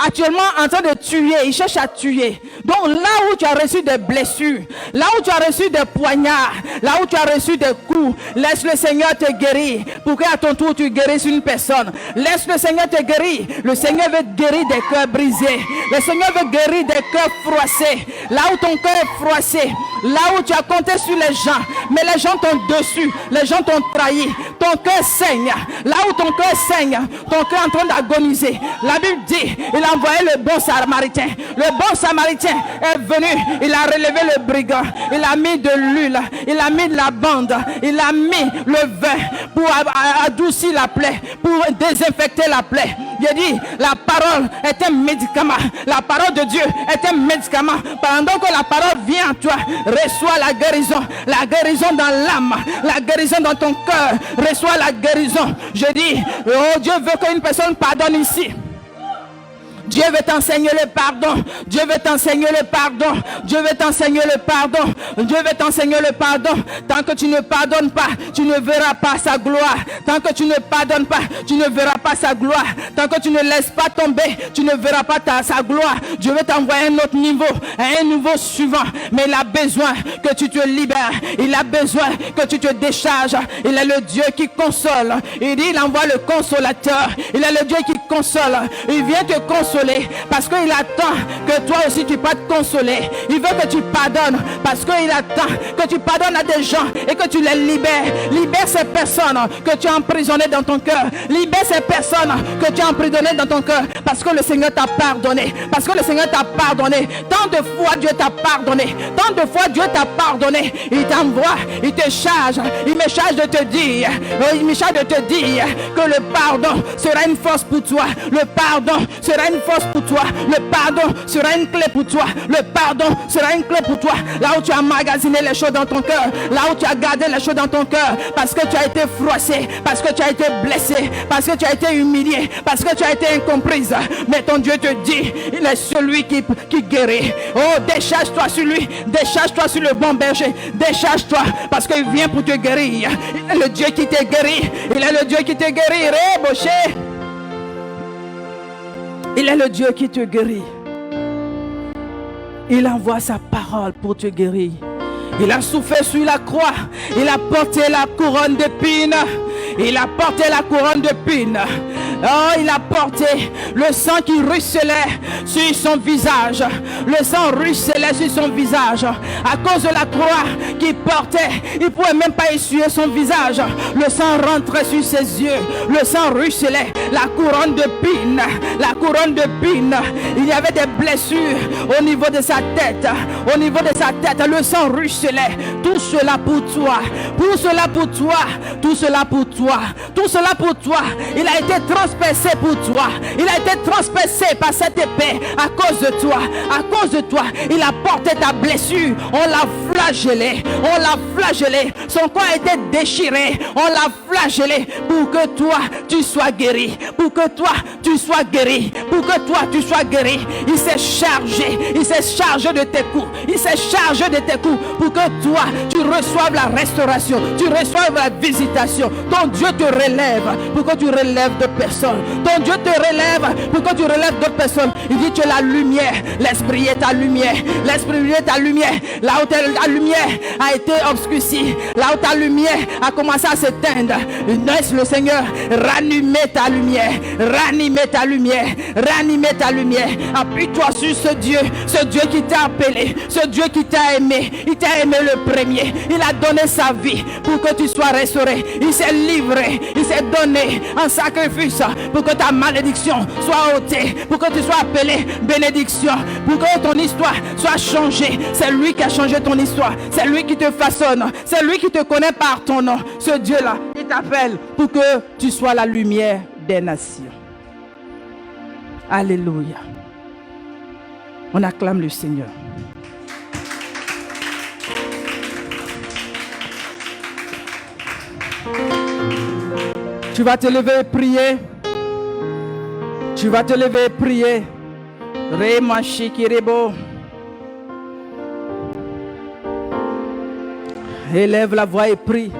actuellement en train de tuer. Il cherche à tuer. Donc là où tu as reçu des blessures, là où tu as reçu des poignards, là où tu as reçu des coups, laisse le Seigneur te guérir. Pour qu'à ton tour tu guérisses une personne. Laisse le Seigneur te guérir. Le Seigneur veut guérir des cœurs brisés. Le Seigneur veut guérir des cœurs froissés. Là où ton cœur est froissé, là où tu as compté sur les gens, mais les gens t'ont déçu, les gens t'ont trahi, ton cœur saigne. Là où ton cœur saigne, ton cœur est en train d'agoniser. La Bible dit, il a envoyé le bon samaritain. Le bon samaritain est venu, il a relevé le brigand, il a mis de l'huile, il a mis de la bande, il a mis le vin pour adoucir la plaie, pour désinfecter la plaie. Il dit, la parole est un médicament. La parole de Dieu est un médicament. Pendant que la parole vient à toi, reçois la guérison dans l'âme, la guérison dans ton cœur. Reçois la guérison. Je dis, oh, Dieu veut qu'une personne pardonne ici. Dieu veut t'enseigner le pardon. Dieu veut t'enseigner le pardon. Dieu veut t'enseigner le pardon. Dieu veut t'enseigner le pardon. Tant que tu ne pardonnes pas, tu ne verras pas sa gloire. Tant que tu ne pardonnes pas, tu ne verras pas sa gloire. Tant que tu ne laisses pas tomber, tu ne verras pas sa gloire. Dieu veut t'envoyer à un autre niveau, à un niveau suivant. Mais il a besoin que tu te libères. Il a besoin que tu te décharges. Il est le Dieu qui console. Il dit, il envoie le consolateur. Il est le Dieu qui console. Il vient te consoler. Parce qu'il attend que toi aussi tu puisses te consoler. Il veut que tu pardonnes parce qu'il attend que tu pardonnes à des gens et que tu les libères. Libère ces personnes que tu as emprisonnées dans ton cœur. Libère ces personnes que tu as emprisonnées dans ton cœur parce que le Seigneur t'a pardonné. Parce que le Seigneur t'a pardonné. Tant de fois Dieu t'a pardonné. Tant de fois Dieu t'a pardonné. Il t'envoie, il te charge. Il me charge de te dire, que le pardon sera une force pour toi. Le pardon sera une force pour toi. Le pardon sera une clé pour toi. Le pardon sera une clé pour toi. Là où tu as emmagasiné les choses dans ton cœur, là où tu as gardé les choses dans ton cœur, parce que tu as été froissé, parce que tu as été blessé, parce que tu as été humilié, parce que tu as été incomprise. Mais ton Dieu te dit, il est celui qui guérit. Oh, décharge-toi sur lui. Décharge-toi sur le bon berger. Décharge-toi parce qu'il vient pour te guérir. Il est le Dieu qui te guérit. Il est le Dieu qui te guérit. Rébauché. Il est le Dieu qui te guérit. Il envoie sa parole pour te guérir. Il a souffert sur la croix. Il a porté la couronne d'épines. Il a porté la couronne d'épines. Oh, il a porté le sang qui ruisselait sur son visage. Le sang ruisselait sur son visage. À cause de la croix qu'il portait, il ne pouvait même pas essuyer son visage. Le sang rentrait sur ses yeux. Le sang ruisselait. La couronne d'épines. La couronne d'épines. Il y avait des blessures au niveau de sa tête. Au niveau de sa tête, le sang ruisselait. Tout cela pour toi. Tout cela pour toi. Tout cela pour toi. Tout cela pour toi. Il a été transpercé pour toi. Il a été transpercé par cette épée à cause de toi. À cause de toi, il a porté ta blessure. On l'a flagellé. On l'a flagellé. Son corps a été déchiré. On l'a flagellé pour que toi, tu sois guéri. Pour que toi, tu sois guéri. Pour que toi, tu sois guéri. Il s'est chargé. Il s'est chargé de tes coups. Il s'est chargé de tes coups pour que toi, tu reçoives la restauration. Tu reçoives la visitation. Ton Dieu te relève pour que tu relèves de personnes. personnes. Ton Dieu te relève pour que tu relèves d'autres personnes. Il dit tu es la lumière. L'esprit est ta lumière. L'esprit est ta lumière. Là où ta lumière a été obscurcie, là où ta lumière a commencé à s'éteindre, laisse le Seigneur ranimer ta lumière. Ranimer ta lumière. Ranimer ta lumière. Appuie-toi sur ce Dieu qui t'a appelé, ce Dieu qui t'a aimé. Il t'a aimé le premier. Il a donné sa vie pour que tu sois restauré. Il s'est livré, il s'est donné en sacrifice pour que ta malédiction soit ôtée, pour que tu sois appelé bénédiction, pour que ton histoire soit changée. C'est lui qui a changé ton histoire. C'est lui qui te façonne. C'est lui qui te connaît par ton nom. Ce Dieu-là, il t'appelle pour que tu sois la lumière des nations. Alléluia. On acclame le Seigneur. Tu vas te lever et prier. Tu vas te lever et prier. Remashikirebo. Élève la voix et prie.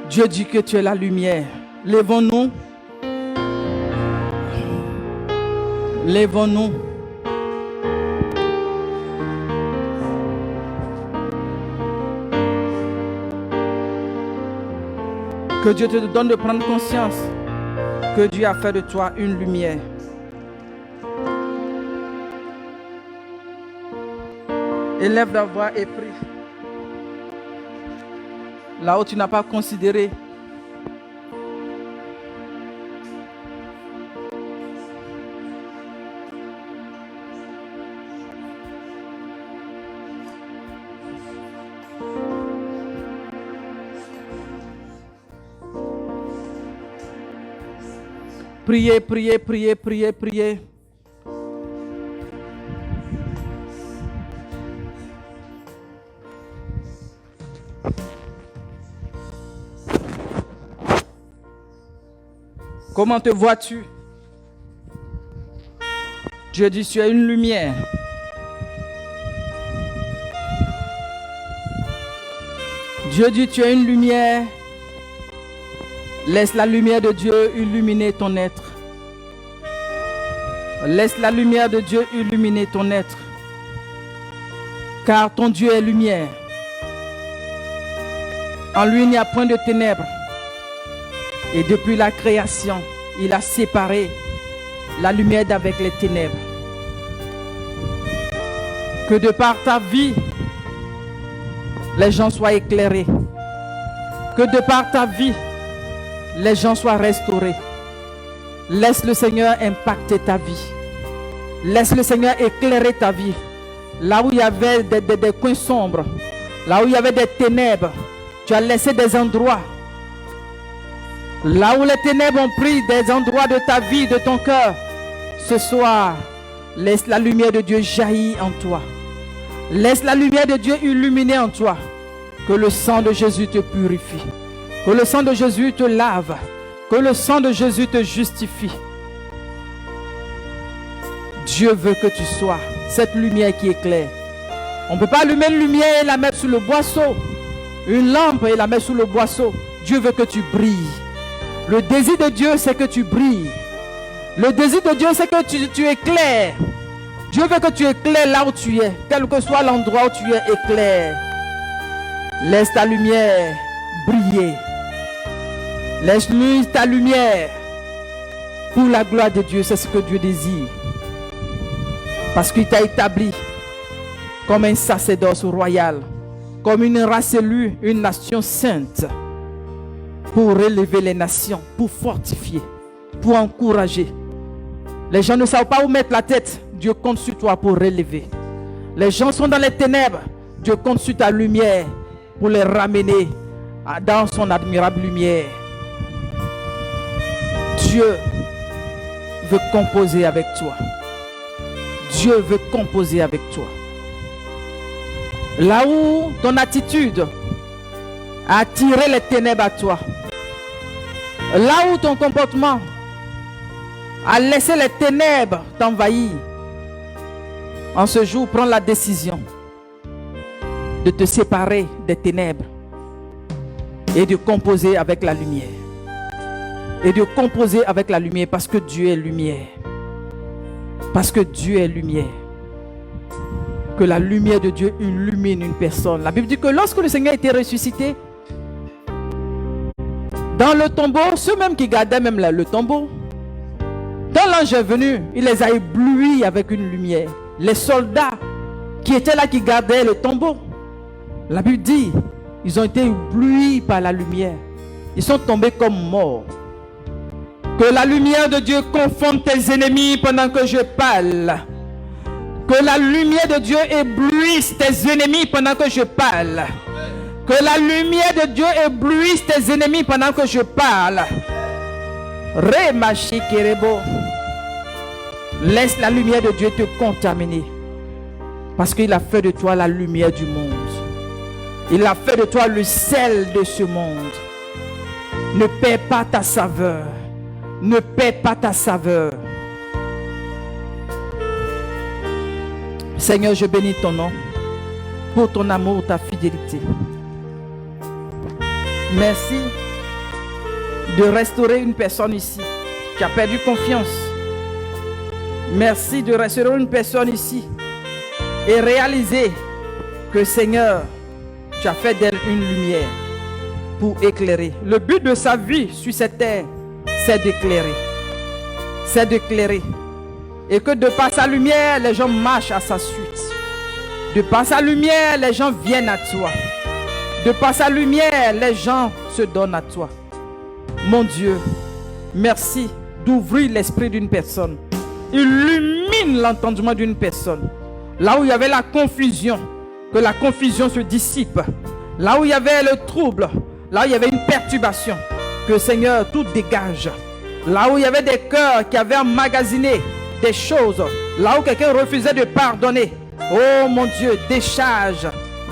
Dieu dit que tu es la lumière. Lèvons-nous. Lèvons-nous. Que Dieu te donne de prendre conscience que Dieu a fait de toi une lumière. Élève la voix et prie. Là où tu n'as pas considéré. Priez, priez, priez, priez, priez. Comment te vois-tu? Dieu dit, tu es une lumière. Dieu dit, tu es une lumière. Laisse la lumière de Dieu illuminer ton être. Laisse la lumière de Dieu illuminer ton être. Car ton Dieu est lumière. En lui, il n'y a point de ténèbres. Et depuis la création, il a séparé la lumière d'avec les ténèbres. Que de par ta vie, les gens soient éclairés. Que de par ta vie, les gens soient restaurés. Laisse le Seigneur impacter ta vie. Laisse le Seigneur éclairer ta vie. Là où il y avait des coins sombres, là où il y avait des ténèbres, tu as laissé des endroits. Là où les ténèbres ont pris des endroits de ta vie, de ton cœur, ce soir, laisse la lumière de Dieu jaillir en toi. Laisse la lumière de Dieu illuminer en toi. Que le sang de Jésus te purifie. Que le sang de Jésus te lave. Que le sang de Jésus te justifie. Dieu veut que tu sois cette lumière qui éclaire. On ne peut pas allumer une lumière et la mettre sous le boisseau. Une lampe et la mettre sous le boisseau. Dieu veut que tu brilles. Le désir de Dieu, c'est que tu brilles. Le désir de Dieu, c'est que tu éclaires. Dieu veut que tu éclaires là où tu es. Quel que soit l'endroit où tu es, éclaire. Laisse ta lumière briller. Laisse-lui ta lumière pour la gloire de Dieu. C'est ce que Dieu désire. Parce qu'il t'a établi comme un sacerdoce royal, comme une race élue, une nation sainte, pour relever les nations, pour fortifier, pour encourager. Les gens ne savent pas où mettre la tête. Dieu compte sur toi pour relever. Les gens sont dans les ténèbres. Dieu compte sur ta lumière pour les ramener dans son admirable lumière. Dieu veut composer avec toi. Dieu veut composer avec toi. Là où ton attitude a attiré les ténèbres à toi, là où ton comportement a laissé les ténèbres t'envahir, en ce jour, prends la décision de te séparer des ténèbres et de composer avec la lumière. et de composer avec la lumière parce que Dieu est lumière. Parce que Dieu est lumière. Que la lumière de Dieu illumine une personne. La Bible dit que lorsque le Seigneur était ressuscité, dans le tombeau, ceux même qui gardaient même le tombeau, quand l'ange est venu, il les a éblouis avec une lumière. Les soldats qui étaient là, qui gardaient le tombeau, la Bible dit, ils ont été éblouis par la lumière. Ils sont tombés comme morts. Que la lumière de Dieu confonde tes ennemis pendant que je parle. Que la lumière de Dieu éblouisse tes ennemis pendant que je parle. Que la lumière de Dieu éblouisse tes ennemis pendant que je parle. Remachi Kerebo. Laisse la lumière de Dieu te contaminer. Parce qu'il a fait de toi la lumière du monde. Il a fait de toi le sel de ce monde. Ne perds pas ta saveur. Ne perds pas ta saveur. Seigneur, je bénis ton nom pour ton amour, ta fidélité. Merci de restaurer une personne ici qui a perdu confiance. Merci de restaurer une personne ici et réaliser que, Seigneur, tu as fait d'elle une lumière pour éclairer. Le but de sa vie sur cette terre, c'est d'éclairer. C'est d'éclairer. Et que de par sa lumière, les gens marchent à sa suite. De par sa lumière, les gens viennent à toi. De par sa lumière, les gens se donnent à toi. Mon Dieu, merci d'ouvrir l'esprit d'une personne. Illumine l'entendement d'une personne. Là où il y avait la confusion, que la confusion se dissipe. Là où il y avait le trouble, là où il y avait une perturbation, que Seigneur, tout dégage. Là où il y avait des cœurs qui avaient emmagasiné des choses, là où quelqu'un refusait de pardonner, oh mon Dieu, décharge,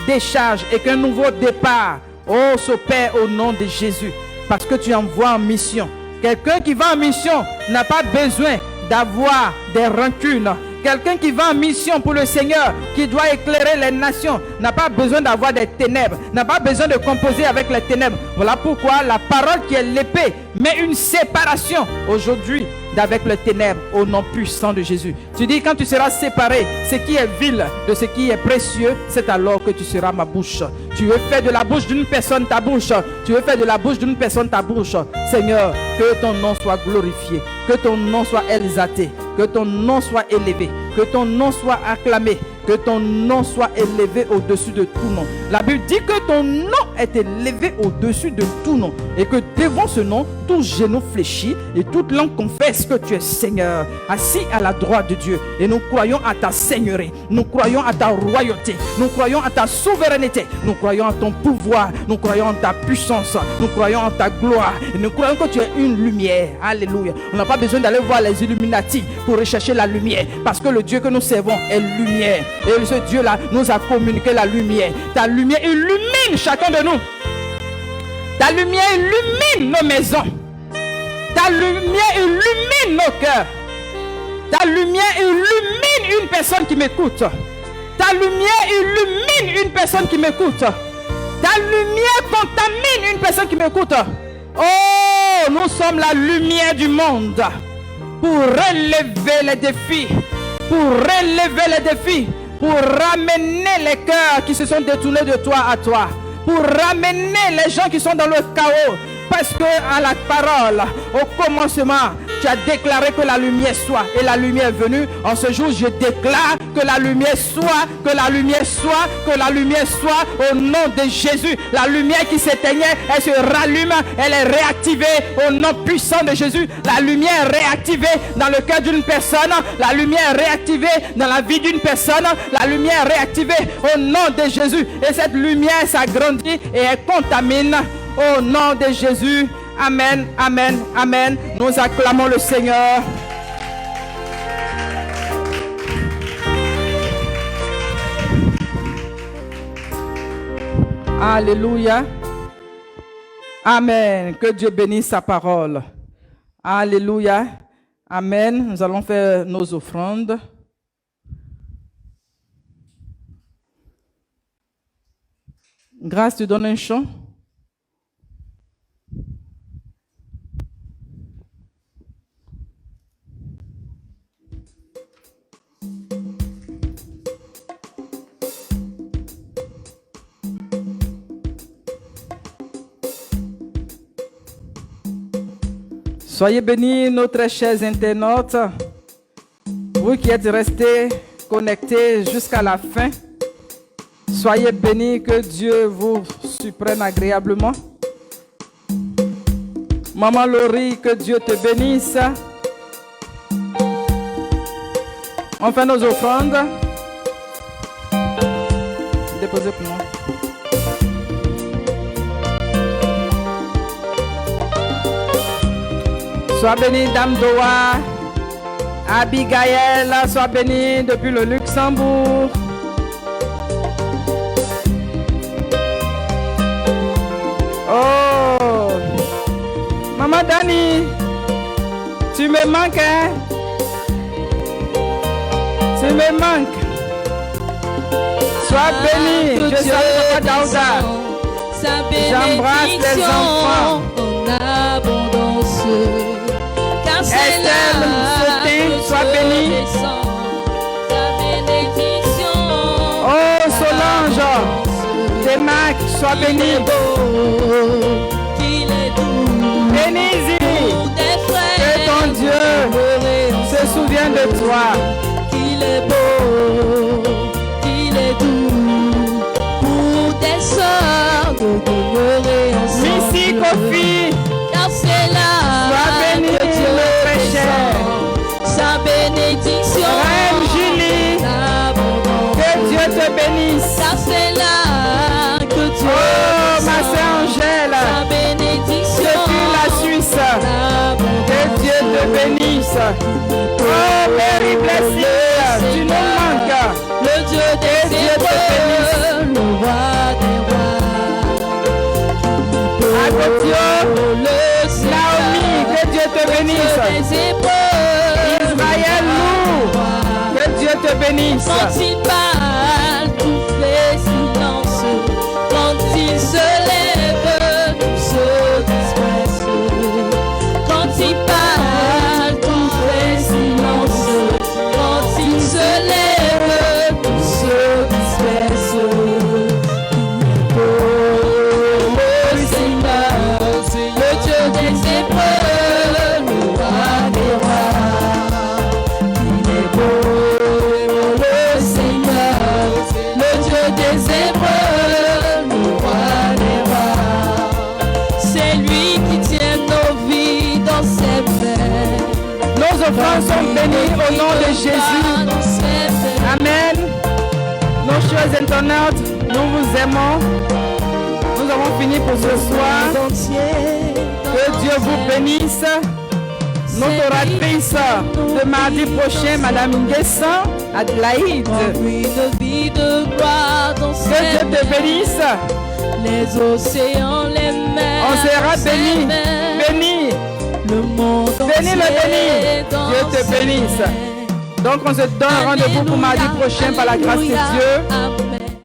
décharge, et qu'un nouveau départ, oh, s'opère au nom de Jésus, parce que tu envoies en mission. Quelqu'un qui va en mission n'a pas besoin d'avoir des rancunes. Quelqu'un qui va en mission pour le Seigneur, qui doit éclairer les nations, n'a pas besoin d'avoir des ténèbres, n'a pas besoin de composer avec les ténèbres. Voilà pourquoi la parole qui est l'épée met une séparation aujourd'hui d'avec les ténèbres au nom puissant de Jésus. Tu dis, quand tu seras séparé, ce qui est vil de ce qui est précieux, c'est alors que tu seras ma bouche. Tu veux faire de la bouche d'une personne ta bouche. Tu veux faire de la bouche d'une personne ta bouche. Seigneur, que ton nom soit glorifié, que ton nom soit exalté, que ton nom soit élevé, que ton nom soit acclamé, que ton nom soit élevé au-dessus de tout nom. La Bible dit que ton nom est élevé au-dessus de tout nom et que devant ce nom, tout genou fléchit et toute langue confesse que tu es Seigneur, assis à la droite de Dieu. Et nous croyons à ta seigneurie, nous croyons à ta royauté, nous croyons à ta souveraineté, nous croyons à ton pouvoir, nous croyons en ta puissance, nous croyons en ta gloire et nous croyons que tu es une lumière. Alléluia. On n'a pas besoin d'aller voir les Illuminati pour rechercher la lumière, parce que le Dieu que nous servons est lumière. Et ce Dieu-là nous a communiqué la lumière. Ta lumière illumine chacun de nous. Ta lumière illumine nos maisons. Ta lumière illumine nos cœurs. Ta lumière illumine une personne qui m'écoute. Ta lumière illumine une personne qui m'écoute. Ta lumière contamine une personne qui m'écoute. Oh, nous sommes la lumière du monde pour relever les défis. Pour relever les défis. Pour ramener les cœurs qui se sont détournés de toi à toi. Pour ramener les gens qui sont dans le chaos. Parce que à la parole, au commencement, tu as déclaré que la lumière soit. Et la lumière est venue. En ce jour, je déclare que la lumière soit, que la lumière soit, que la lumière soit au nom de Jésus. La lumière qui s'éteignait, elle se rallume, elle est réactivée au nom puissant de Jésus. La lumière est réactivée dans le cœur d'une personne. La lumière est réactivée dans la vie d'une personne. La lumière est réactivée au nom de Jésus. Et cette lumière s'agrandit et elle contamine. Au nom de Jésus, amen, amen, amen. Nous acclamons le Seigneur. Alléluia. Amen. Que Dieu bénisse sa parole. Alléluia. Amen. Nous allons faire nos offrandes. Grâce, tu donnes un chant. Soyez bénis, nos très chers internautes. Vous qui êtes restés connectés jusqu'à la fin, soyez bénis, que Dieu vous surprenne agréablement. Maman Laurie, que Dieu te bénisse. On fait nos offrandes. Déposez pour moi. Sois bénie, Dame Doa. Abigail, sois bénie depuis le Luxembourg. Oh, Maman Dani, tu me manques, hein? Tu me manques. Sois bénie. Je salue Papa Daouda. J'embrasse les enfants. En abondance. Car c'est Estelle Sauté, sois bénie. Sa bénédiction. Oh Solange, Démac, sois bénie. Qu'il est doux. Bénis-y. Que ton Dieu se souvienne de toi. Qu'il est beau, qu'il est doux, pour des sœurs de demeurer ensemble. Missy Kofi, Car c'est là sois bénie, que Dieu le très cher. descend sa bénédiction. Reine Julie, L'abondance. que Dieu te bénisse. Car c'est là que Dieu Oh, ma descend sœur Angèle, sa bénédiction. depuis la Suisse, L'abondance. que Dieu te bénisse. Oh, Mary Blessing, tu nous manques. Le Dieu Que des Dieu te hébreux, le roi des rois. Agotio, Le Seigneur, Naomi, que Dieu te le bénisse. Dieu des hébreux. Israël Lou, que Dieu te bénisse. Quand il parle, tout fait silence. Quand il se lève, tout se disperse. Quand il parle, tout fait silence. Quand il se lève, tout se disperse. Oh, le Seigneur, le Dieu des hébreux, le roi des rois. Il est beau, le Seigneur, le Dieu des hébreux, le roi des rois. C'est lui qui tient nos vies dans ses mains. Nos offrandes sont bénies au nom de Jésus. Dans ses mains. Amen. Nos chers internautes, nous vous aimons. Nous avons fini pour ce soir. Que Dieu vous bénisse. Notre oratrice de mardi prochain, Madame Nguessan Adelaide. Rempli de vie, de gloire dans ses Que Dieu te mains. bénisse. Les océans, les mers. On sera dans ses bénis. mains. Bénis. Le monde Bénis le béni. dans Dieu te ses bénisse. mains. Donc on se donne rendez-vous pour mardi prochain par la grâce de Dieu. Alléluia.